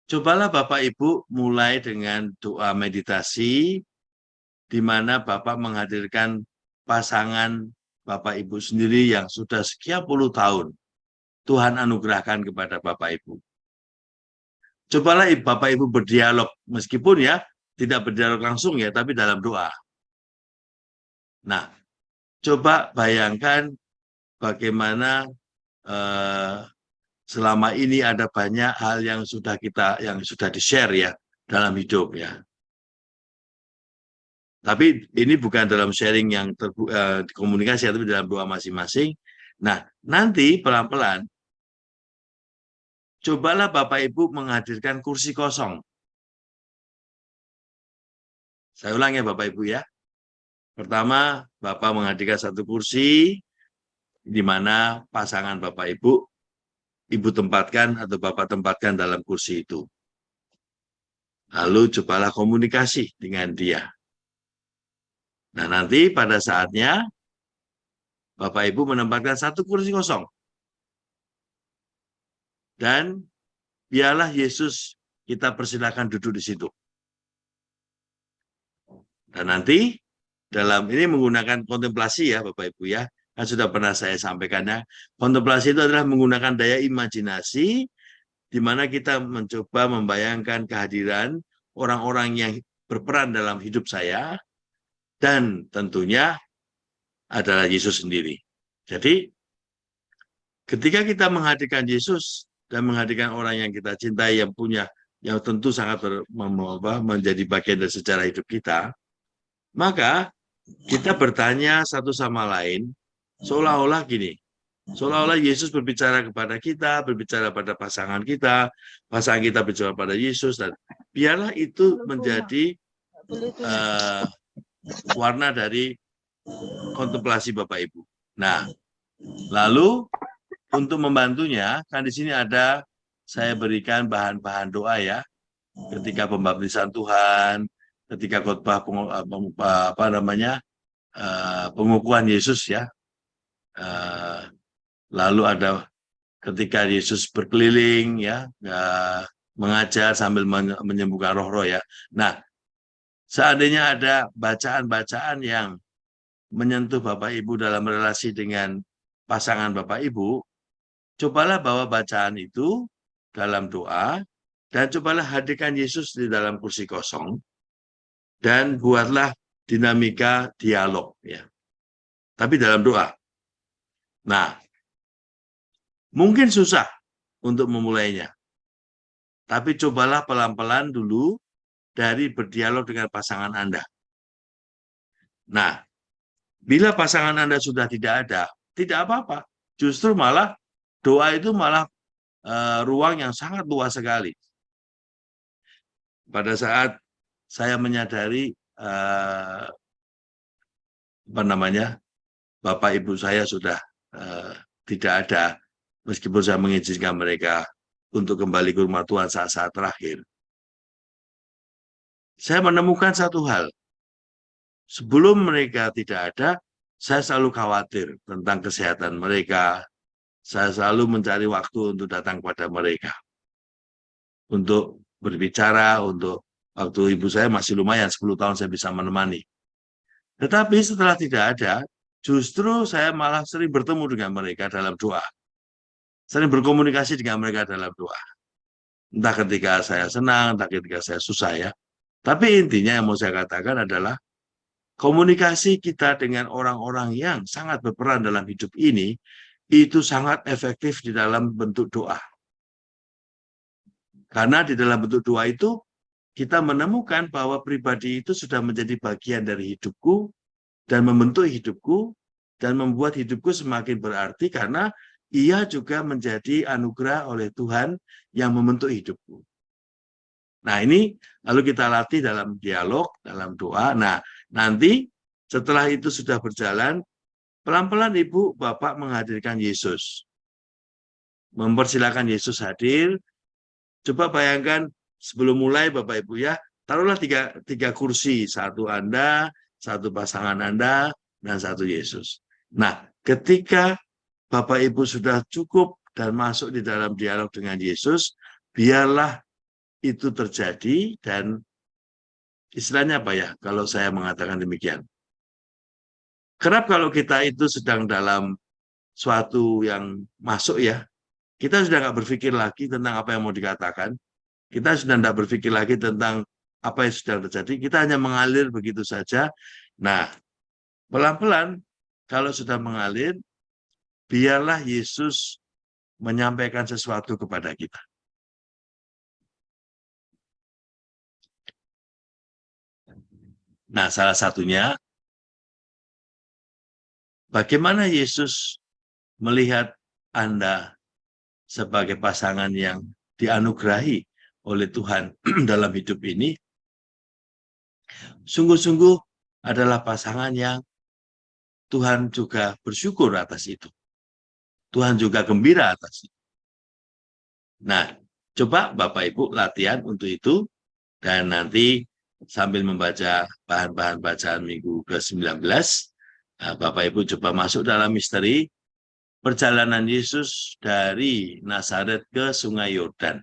Cobalah Bapak Ibu mulai dengan doa meditasi, di mana Bapak menghadirkan pasangan Bapak Ibu sendiri yang sudah sekian puluh tahun Tuhan anugerahkan kepada Bapak Ibu. Cobalah Bapak Ibu berdialog, meskipun ya tidak berdialog langsung ya, tapi dalam doa. Nah, coba bayangkan bagaimana selama ini ada banyak hal yang sudah di-share ya dalam hidup ya. Tapi ini bukan dalam sharing yang komunikasi, tapi dalam doa masing-masing. Nah, nanti pelan-pelan cobalah Bapak Ibu menghadirkan kursi kosong. Saya ulang ya Bapak Ibu ya. Pertama, Bapak menghadirkan satu kursi di mana pasangan Bapak Ibu tempatkan atau Bapak tempatkan dalam kursi itu. Lalu cobalah komunikasi dengan dia. Nah, nanti pada saatnya Bapak Ibu menempatkan satu kursi kosong. Dan biarlah Yesus kita persilakan duduk di situ. Dan nanti dalam ini menggunakan kontemplasi ya Bapak Ibu ya. Kan sudah pernah saya sampaikannya. Kontemplasi itu adalah menggunakan daya imajinasi di mana kita mencoba membayangkan kehadiran orang-orang yang berperan dalam hidup saya. Dan tentunya adalah Yesus sendiri. Jadi, ketika kita menghadirkan Yesus dan menghadirkan orang yang kita cintai, yang tentu sangat menjadi bagian dari sejarah hidup kita, maka kita bertanya satu sama lain, seolah-olah gini, seolah-olah Yesus berbicara kepada kita, berbicara pada pasangan kita berbicara pada Yesus, dan biarlah itu menjadi warna dari kontemplasi Bapak Ibu. Nah, lalu untuk membantunya, kan di sini saya berikan bahan-bahan doa ya, ketika pembaptisan Tuhan, ketika khotbah pengukuhan Yesus ya, lalu ada ketika Yesus berkeliling ya, mengajar sambil menyembuhkan roh-roh ya. Nah, seandainya ada bacaan-bacaan yang menyentuh Bapak Ibu dalam relasi dengan pasangan Bapak Ibu, cobalah bawa bacaan itu dalam doa, dan cobalah hadirkan Yesus di dalam kursi kosong, dan buatlah dinamika dialog ya. Tapi dalam doa. Nah, mungkin susah untuk memulainya, tapi cobalah pelan-pelan dulu dari berdialog dengan pasangan Anda. Nah, bila pasangan Anda sudah tidak ada, tidak apa-apa. Justru malah doa itu malah ruang yang sangat luas sekali. Pada saat saya menyadari Bapak Ibu saya sudah tidak ada, meskipun saya mengizinkan mereka untuk kembali ke rumah Tuhan saat-saat terakhir. Saya menemukan satu hal. Sebelum mereka tidak ada, saya selalu khawatir tentang kesehatan mereka. Saya selalu mencari waktu untuk datang kepada mereka. Untuk berbicara, waktu ibu saya masih lumayan, 10 tahun saya bisa menemani. Tetapi setelah tidak ada, justru saya malah sering bertemu dengan mereka dalam doa. Sering berkomunikasi dengan mereka dalam doa. Entah ketika saya senang, entah ketika saya susah ya. Tapi intinya yang mau saya katakan adalah komunikasi kita dengan orang-orang yang sangat berperan dalam hidup ini itu sangat efektif di dalam bentuk doa. Karena di dalam bentuk doa itu kita menemukan bahwa pribadi itu sudah menjadi bagian dari hidupku dan membentuk hidupku dan membuat hidupku semakin berarti karena ia juga menjadi anugerah oleh Tuhan yang membentuk hidupku. Nah, ini lalu kita latih dalam dialog, dalam doa. Nah, nanti setelah itu sudah berjalan, pelan-pelan Ibu, Bapak menghadirkan Yesus. Mempersilahkan Yesus hadir. Coba bayangkan sebelum mulai Bapak Ibu ya, taruhlah tiga kursi, satu Anda, satu pasangan Anda, dan satu Yesus. Nah, ketika Bapak Ibu sudah cukup dan masuk di dalam dialog dengan Yesus, biarlah itu terjadi. Dan istilahnya apa ya kalau saya mengatakan demikian? Kerap kalau kita itu sedang dalam suatu yang masuk ya, kita sudah nggak berpikir lagi tentang apa yang mau dikatakan, kita sudah tidak berpikir lagi tentang apa yang sudah terjadi, kita hanya mengalir begitu saja. Nah, pelan-pelan kalau sudah mengalir, biarlah Yesus menyampaikan sesuatu kepada kita. Nah, salah satunya, bagaimana Yesus melihat Anda sebagai pasangan yang dianugerahi oleh Tuhan dalam hidup ini, sungguh-sungguh adalah pasangan yang Tuhan juga bersyukur atas itu. Tuhan juga gembira atas itu. Nah, coba Bapak Ibu latihan untuk itu, dan nanti sambil membaca bahan-bahan bacaan minggu ke-19, Bapak Ibu coba masuk dalam misteri perjalanan Yesus dari Nazaret ke Sungai Yordan.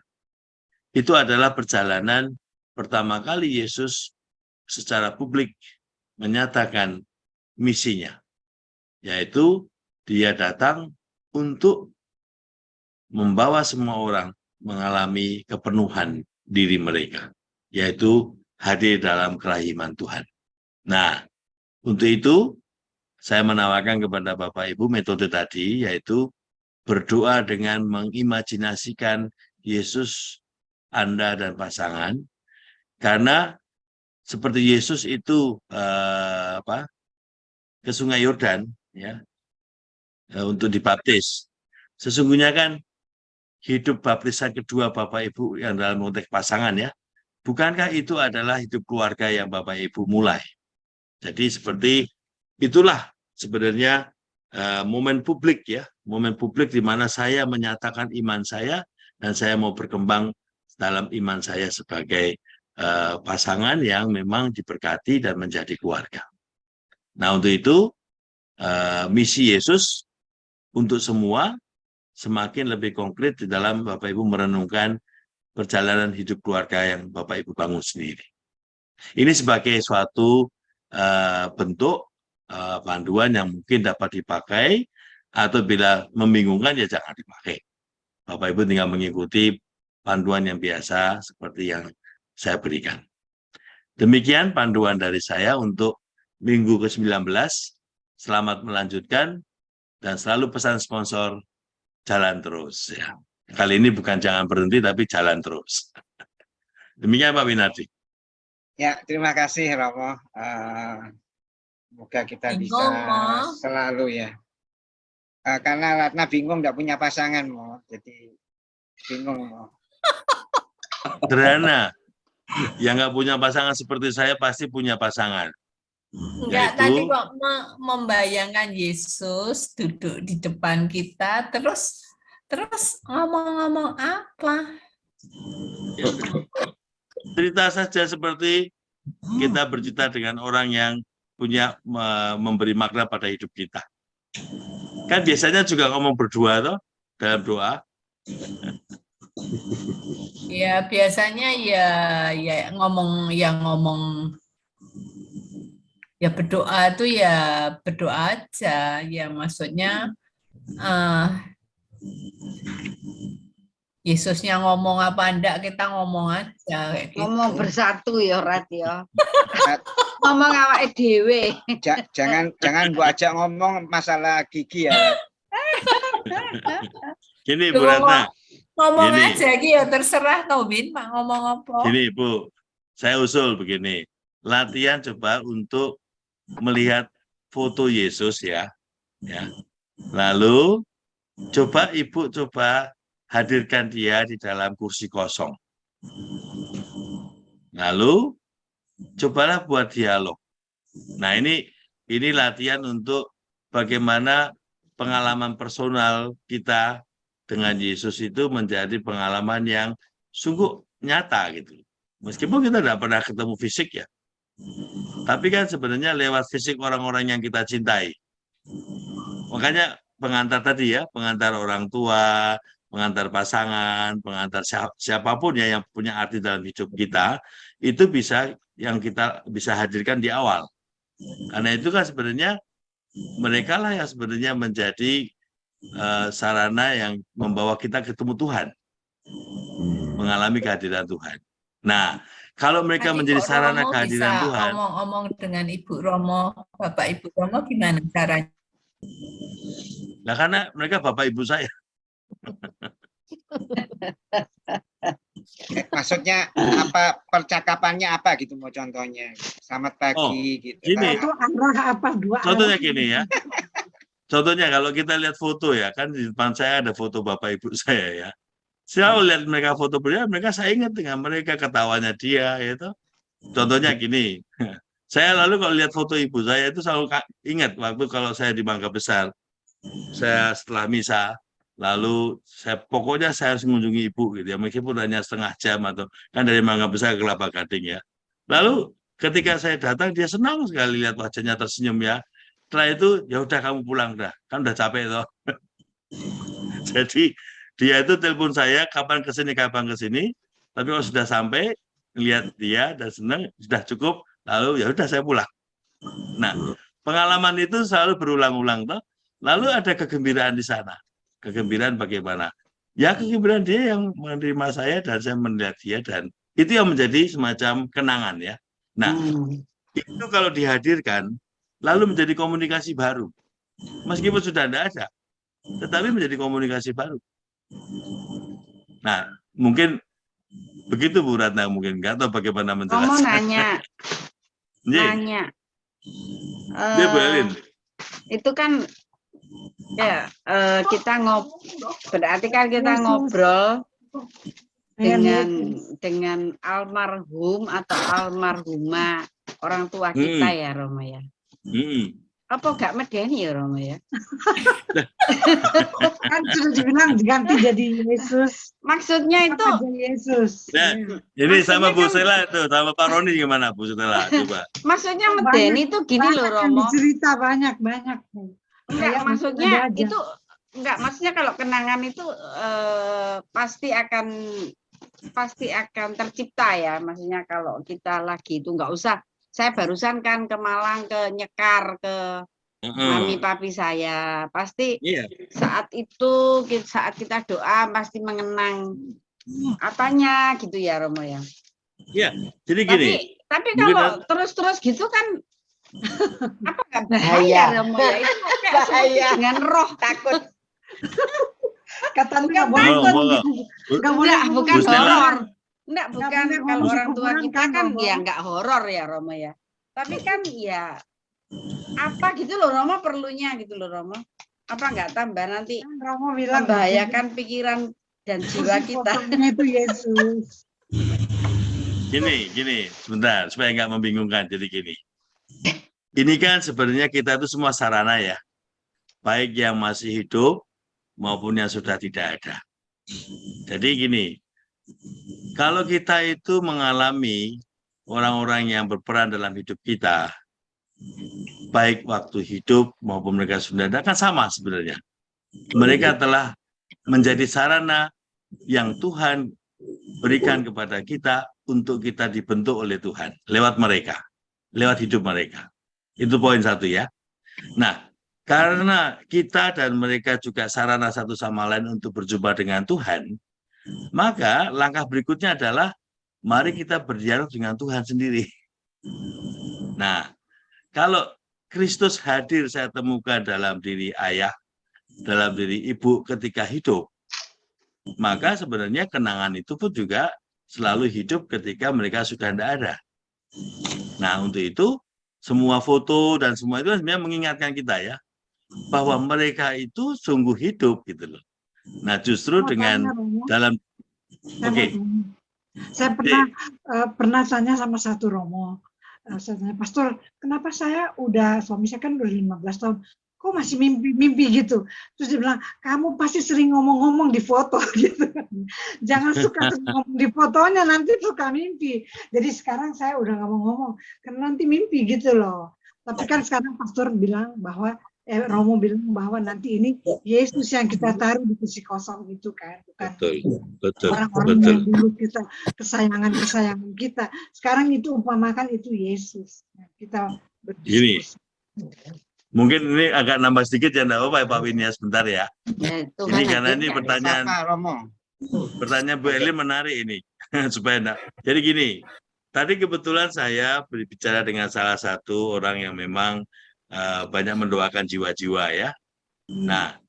Itu adalah perjalanan pertama kali Yesus secara publik menyatakan misinya, yaitu dia datang untuk membawa semua orang mengalami kepenuhan diri mereka, yaitu hadir dalam kerahiman Tuhan. Nah, untuk itu saya menawarkan kepada Bapak Ibu metode tadi, yaitu berdoa dengan mengimajinasikan Yesus, Anda, dan pasangan. Karena seperti Yesus itu ke Sungai Yordan ya, untuk dibaptis. Sesungguhnya kan hidup baptisan kedua Bapak Ibu yang dalam konteks pasangan ya, bukankah itu adalah hidup keluarga yang Bapak Ibu mulai? Jadi seperti itulah sebenarnya momen publik ya, momen publik di mana saya menyatakan iman saya dan saya mau berkembang dalam iman saya sebagai pasangan yang memang diberkati dan menjadi keluarga. Nah, untuk itu misi Yesus untuk semua semakin lebih konkret di dalam Bapak Ibu merenungkan perjalanan hidup keluarga yang Bapak Ibu bangun sendiri. Ini sebagai suatu bentuk panduan yang mungkin dapat dipakai, atau bila membingungkan ya jangan dipakai. Bapak Ibu tinggal mengikuti panduan yang biasa seperti yang saya berikan. Demikian panduan dari saya untuk minggu ke-19. Selamat melanjutkan, dan selalu pesan sponsor, jalan terus ya. Kali ini bukan jangan berhenti tapi jalan terus. Demikian Pak Winardi. Ya, terima kasih Romo. Semoga kita bisa selalu ya. Karena Ratna bingung nggak punya pasangan, Mo. Jadi bingung, Mo. Sederhana. Yang nggak punya pasangan seperti saya pasti punya pasangan. Enggak, tadi kok membayangkan Yesus duduk di depan kita, terus ngomong-ngomong apa? Cerita saja seperti kita bercerita dengan orang yang punya memberi makna pada hidup kita. Kan biasanya juga ngomong berdua toh dalam doa. Ya biasanya ya ngomong ya berdoa tuh ya berdoa aja, ya maksudnya Yesusnya ngomong apa enggak, kita ngomong aja kayak gitu. Ngomong bersatu ya Rat ya. Ngomong awake dhewe. Jangan gua ajak ngomong masalah gigi ya. Gini Bu Ratna. Ngomong gini aja gitu ya, terserah Tobin Pak ngomong apa. Gini Bu, saya usul begini. Latihan coba untuk melihat foto Yesus ya. Lalu coba Ibu hadirkan dia di dalam kursi kosong. Lalu cobalah buat dialog. Nah, ini latihan untuk bagaimana pengalaman personal kita dengan Yesus itu menjadi pengalaman yang sungguh nyata gitu. Meskipun kita tidak pernah ketemu fisik ya. Tapi kan sebenarnya lewat fisik orang-orang yang kita cintai. Makanya pengantar tadi ya, pengantar orang tua, pengantar pasangan, pengantar siapapun ya yang punya arti dalam hidup kita, itu bisa yang kita bisa hadirkan di awal. Karena itu kan sebenarnya mereka lah yang sebenarnya menjadi sarana yang membawa kita ketemu Tuhan, mengalami kehadiran Tuhan. Nah, kalau mereka Nanti menjadi kok sarana Romo kehadiran bisa Tuhan, omong-omong dengan Ibu Romo, Bapak Ibu Romo gimana caranya? nah karena mereka bapak ibu saya. Maksudnya apa, percakapannya apa gitu, mau contohnya? Selamat pagi gitu. Gini, Itu arah apa? Dua contohnya arah. gini ya. Contohnya kalau kita lihat foto ya, kan di depan saya ada foto bapak ibu saya ya. Saya lihat mereka foto beliau, mereka saya ingat dengan mereka, ketawanya dia, gitu. Contohnya gini, saya lalu kalau lihat foto ibu saya itu selalu ingat waktu kalau saya di Mangga Besar, saya setelah misa, lalu pokoknya saya harus mengunjungi ibu gitu ya, meskipun hanya setengah jam atau kan dari Mangga Besar ke Kelapa Gading ya. Lalu ketika saya datang dia senang sekali lihat wajahnya tersenyum ya. Setelah itu ya udah kamu pulang dah, kan udah capek toh. Jadi dia itu telepon saya kapan kesini, tapi kalau sudah sampai lihat dia dan senang sudah cukup, lalu ya udah saya pulang. Nah, pengalaman itu selalu berulang-ulang toh. Lalu ada kegembiraan di sana. Kegembiraan bagaimana? Ya kegembiraan dia yang menerima saya dan saya melihat dia, dan itu yang menjadi semacam kenangan ya. Nah, itu kalau dihadirkan lalu menjadi komunikasi baru. Meskipun sudah tidak ada, tetapi menjadi komunikasi baru. Nah, mungkin begitu Bu Ratna, mungkin nggak tahu bagaimana menjelaskan. Mau nanya. Nanya. Dia Bu Elin. Itu kan ya kita berarti kan kita ngobrol dengan almarhum atau almarhumah orang tua kita ya Romo ya. Apa gak medeni ya Romo ya? Kan sudah dibilang diganti jadi Yesus. Maksudnya itu Yesus. Nah, ini sama Bu Sela itu, sama Pak Roni gimana Bu Sela coba. Maksudnya medeni itu gini loh Romo. Cerita banyak. Enggak, maksudnya itu enggak, maksudnya kalau kenangan itu pasti akan tercipta ya. Maksudnya kalau kita lagi itu enggak usah. Saya barusan kan ke Malang, ke Nyekar, ke mami papi saya. Pasti saat itu, saat kita doa pasti mengenang apanya gitu ya Romo ya. Iya, jadi gini. Tapi kalau terus-terus gitu kan apa nggak bahaya Romo ya? Itu kayak bahaya dengan roh takut. Katanya bukan horor. Enggak, bukan kalau orang tua kita kan ya enggak horor ya Romo ya. Tapi kan ya apa gitu loh Romo perlunya gitu loh Romo. Apa enggak tambah nanti Romo bilang membahayakan pikiran dan jiwa kita. Itu Yesus. Gini, sebentar supaya enggak membingungkan. Jadi gini. Ini kan sebenarnya kita itu semua sarana ya. Baik yang masih hidup maupun yang sudah tidak ada. Jadi gini, kalau kita itu mengalami orang-orang yang berperan dalam hidup kita, baik waktu hidup maupun mereka sudah ada, kan sama sebenarnya. Mereka telah menjadi sarana yang Tuhan berikan kepada kita untuk kita dibentuk oleh Tuhan lewat mereka, lewat hidup mereka. Itu poin satu ya. Nah, karena kita dan mereka juga sarana satu sama lain untuk berjumpa dengan Tuhan, maka langkah berikutnya adalah mari kita berdialog dengan Tuhan sendiri. Nah, kalau Kristus hadir saya temukan dalam diri ayah, dalam diri ibu ketika hidup, maka sebenarnya kenangan itu pun juga selalu hidup ketika mereka sudah tidak ada. Nah, untuk itu semua foto dan semua itu sebenarnya mengingatkan kita ya bahwa mereka itu sungguh hidup gitu loh. Nah, justru dengan dalam saya pernah tanya sama satu Romo. Saya tanya, Pastor, kenapa saya suami saya kan udah 15 tahun, kok masih mimpi gitu. Terus dia bilang, kamu pasti sering ngomong-ngomong di foto gitu. Jangan suka ngomong di fotonya, nanti suka mimpi. Jadi sekarang saya udah nggak mau ngomong, karena nanti mimpi gitu loh. Tapi kan sekarang pastor bilang bahwa, Romo bilang bahwa nanti ini Yesus yang kita taruh di kursi kosong itu kan. Bukan orang-orang yang dulu kita, kesayangan kita. Sekarang itu umpamakan itu Yesus. Kita berdiskusi. Mungkin ini agak nambah sedikit ya, enggak apa-apa ya Pak Win ya, sebentar ya. Ini karena ini pertanyaan Bu Eli menarik ini. Supaya enggak. Jadi gini, tadi kebetulan saya berbicara dengan salah satu orang yang memang banyak mendoakan jiwa-jiwa ya. Nah,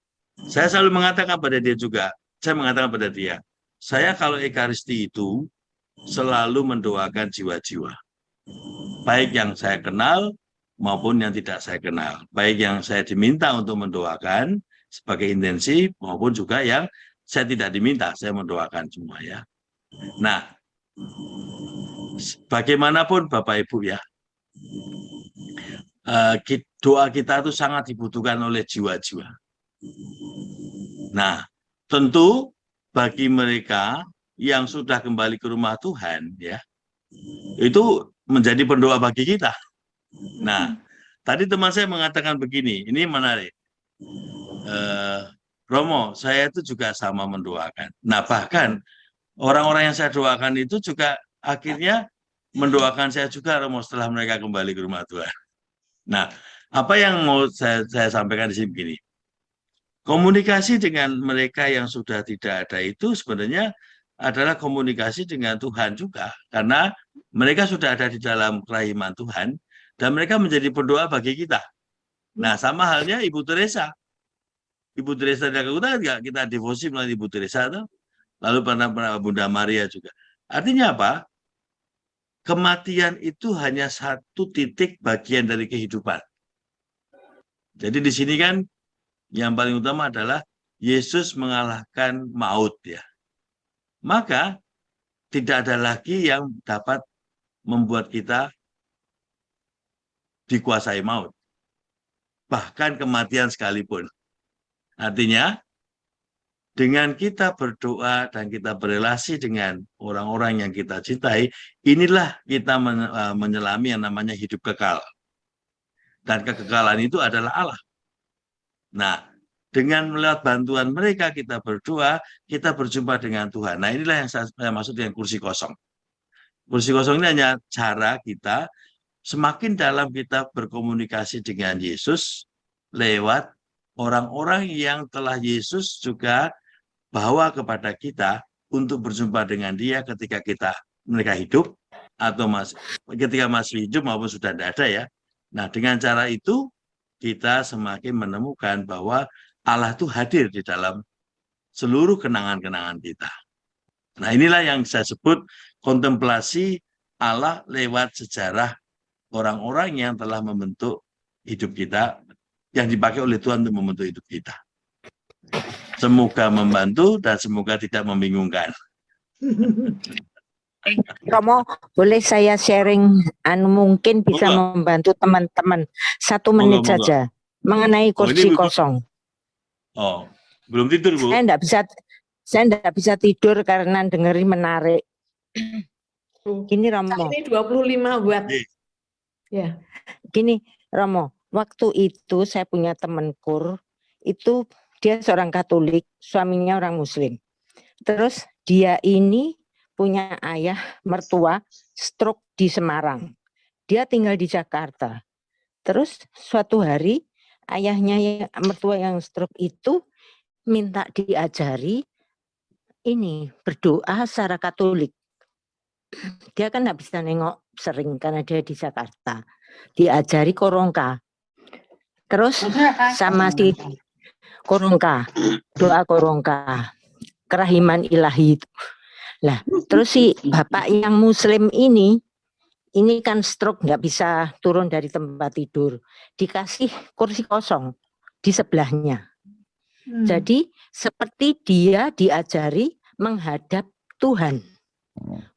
saya selalu mengatakan pada dia juga, saya mengatakan pada dia, saya kalau Ekaristi itu selalu mendoakan jiwa-jiwa. Baik yang saya kenal, maupun yang tidak saya kenal. Baik yang saya diminta untuk mendoakan sebagai intensi, maupun juga yang saya tidak diminta, saya mendoakan semua ya. Nah, bagaimanapun Bapak Ibu ya, doa kita itu sangat dibutuhkan oleh jiwa-jiwa. Nah, tentu bagi mereka yang sudah kembali ke rumah Tuhan ya, itu menjadi pendoa bagi kita. Nah, tadi teman saya mengatakan begini, ini menarik. Romo, saya itu juga sama mendoakan. Nah, bahkan orang-orang yang saya doakan itu juga akhirnya mendoakan saya juga, Romo, setelah mereka kembali ke rumah Tuhan. Nah, apa yang mau saya sampaikan di sini begini. Komunikasi dengan mereka yang sudah tidak ada itu sebenarnya adalah komunikasi dengan Tuhan juga. Karena mereka sudah ada di dalam kerahiman Tuhan, dan mereka menjadi pendoa bagi kita. Nah, sama halnya Ibu Teresa. Ibu Teresa dari Calcutta kita devosi melalui Ibu Teresa, lalu pernah Bunda Maria juga. Artinya apa? Kematian itu hanya satu titik bagian dari kehidupan. Jadi di sini kan yang paling utama adalah Yesus mengalahkan maut ya. Maka tidak ada lagi yang dapat membuat kita dikuasai maut. Bahkan kematian sekalipun. Artinya, dengan kita berdoa dan kita berelasi dengan orang-orang yang kita cintai, inilah kita menyelami yang namanya hidup kekal. Dan kekekalan itu adalah Allah. Nah, dengan melihat bantuan mereka kita berdoa, kita berjumpa dengan Tuhan. Nah, inilah yang saya maksud dengan kursi kosong. Kursi kosong ini hanya cara kita semakin dalam kita berkomunikasi dengan Yesus lewat orang-orang yang telah Yesus juga bawa kepada kita untuk berjumpa dengan Dia ketika mereka hidup atau ketika masih hidup maupun sudah tidak ada ya. Nah, dengan cara itu kita semakin menemukan bahwa Allah itu hadir di dalam seluruh kenangan-kenangan kita. Nah, inilah yang saya sebut kontemplasi Allah lewat sejarah orang-orang yang telah membentuk hidup kita, yang dipakai oleh Tuhan untuk membentuk hidup kita. Semoga membantu dan semoga tidak membingungkan. Romo, boleh saya sharing, mungkin bisa membantu teman-teman 1 menit saja mengenai kursi kosong. Oh, belum tidur, Bu? Saya enggak bisa tidur karena dengerin menarik. Gini Romo. Ini 25 buat. Ya, gini Romo, waktu itu saya punya teman kur, itu dia seorang Katolik, suaminya orang Muslim. Terus dia ini punya ayah mertua stroke di Semarang. Dia tinggal di Jakarta. Terus suatu hari ayahnya mertua yang stroke itu minta diajari ini berdoa secara Katolik. Dia kan nggak bisa nengok sering karena dia di Jakarta. Diajari korongka. Terus sama si korongka, doa korongka, kerahiman ilahi itu. Lah, terus si bapak yang Muslim ini kan stroke, nggak bisa turun dari tempat tidur. Dikasih kursi kosong di sebelahnya. Jadi seperti dia diajari menghadap Tuhan.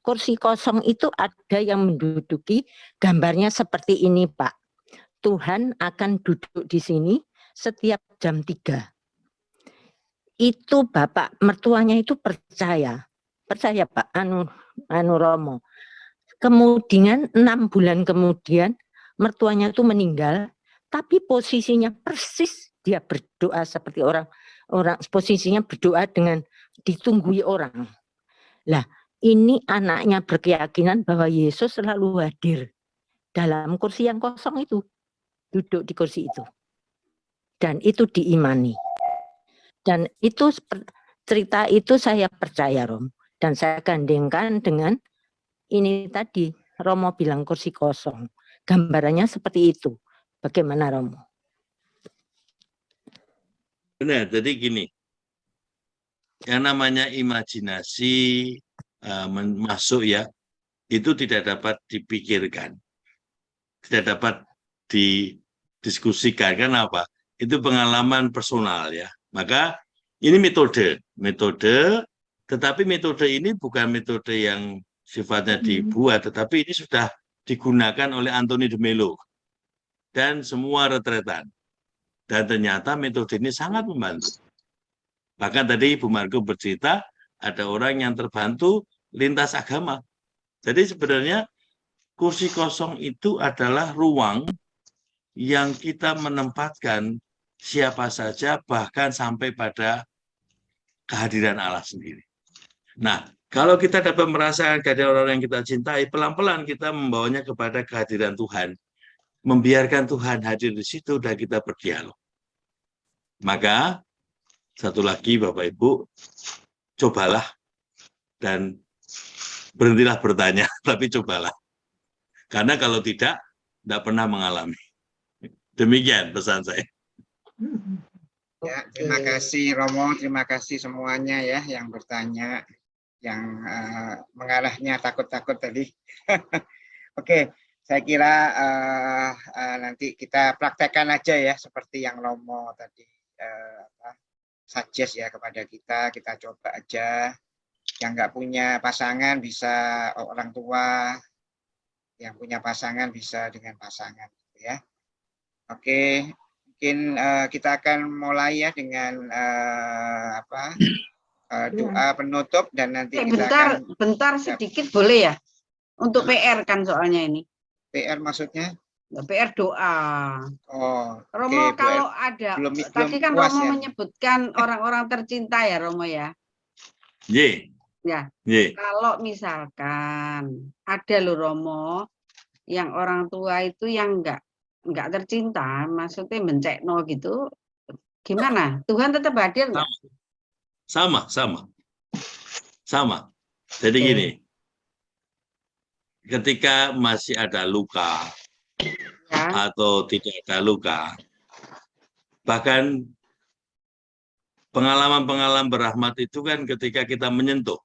Kursi kosong itu ada yang menduduki, gambarnya seperti ini Pak. Tuhan akan duduk di sini setiap jam 3. Itu bapak mertuanya itu percaya Pak anu Romo. Kemudian 6 bulan kemudian mertuanya itu meninggal, tapi posisinya persis dia berdoa seperti orang posisinya berdoa dengan ditunggui orang. Lah, ini anaknya berkeyakinan bahwa Yesus selalu hadir dalam kursi yang kosong itu, duduk di kursi itu. Dan itu diimani. Dan itu cerita itu saya percaya, Rom. Dan saya gandengkan dengan ini tadi, Romo bilang kursi kosong. Gambarannya seperti itu. Bagaimana, Romo? Benar, jadi gini. Yang namanya imajinasi masuk ya, itu tidak dapat dipikirkan. Tidak dapat didiskusikan. Kenapa? Itu pengalaman personal ya. Maka ini metode, tetapi metode ini bukan metode yang sifatnya dibuat, tetapi ini sudah digunakan oleh Anthony de Mello dan semua retretan. Dan ternyata metode ini sangat membantu. Bahkan tadi Ibu Margo bercerita, ada orang yang terbantu lintas agama. Jadi sebenarnya kursi kosong itu adalah ruang yang kita menempatkan siapa saja, bahkan sampai pada kehadiran Allah sendiri. Nah, kalau kita dapat merasakan kehadiran orang yang kita cintai, pelan-pelan kita membawanya kepada kehadiran Tuhan. Membiarkan Tuhan hadir di situ dan kita berdialog. Maka, satu lagi Bapak Ibu, cobalah dan berhentilah bertanya, tapi cobalah. Karena kalau tidak pernah mengalami. Demikian pesan saya. Ya, terima kasih Romo, terima kasih semuanya ya yang bertanya, yang mengarahnya takut-takut tadi. Oke, saya kira nanti kita praktekkan aja ya seperti yang Romo tadi suggest ya kepada kita coba aja. Yang nggak punya pasangan bisa orang tua, yang punya pasangan bisa dengan pasangan, gitu ya. Oke, mungkin kita akan mulai ya dengan doa penutup dan nanti kita bentar sedikit boleh ya untuk PR kan soalnya ini. PR maksudnya? PR doa. Oh, Romo okay, kalau ada tadi kan Romo ya menyebutkan orang-orang tercinta ya Romo ya. Ya. Kalau misalkan ada loh Romo yang orang tua itu yang enggak tercinta, maksudnya mencekno gitu, gimana? Tuhan tetap hadir nggak? Sama. Jadi gini, ketika masih ada luka ya, atau tidak ada luka, bahkan pengalaman-pengalaman berahmat itu kan ketika kita menyentuh.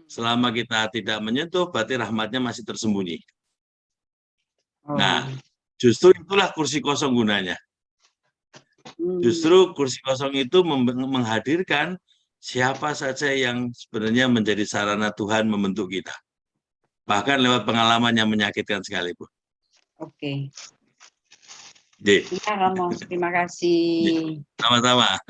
Selama kita tidak menyentuh, berarti rahmatnya masih tersembunyi. Nah, justru itulah kursi kosong gunanya. Justru kursi kosong itu menghadirkan siapa saja yang sebenarnya menjadi sarana Tuhan membentuk kita. Bahkan lewat pengalaman yang menyakitkan sekalipun. Oke. Ya, Romo, terima kasih. Sama-sama.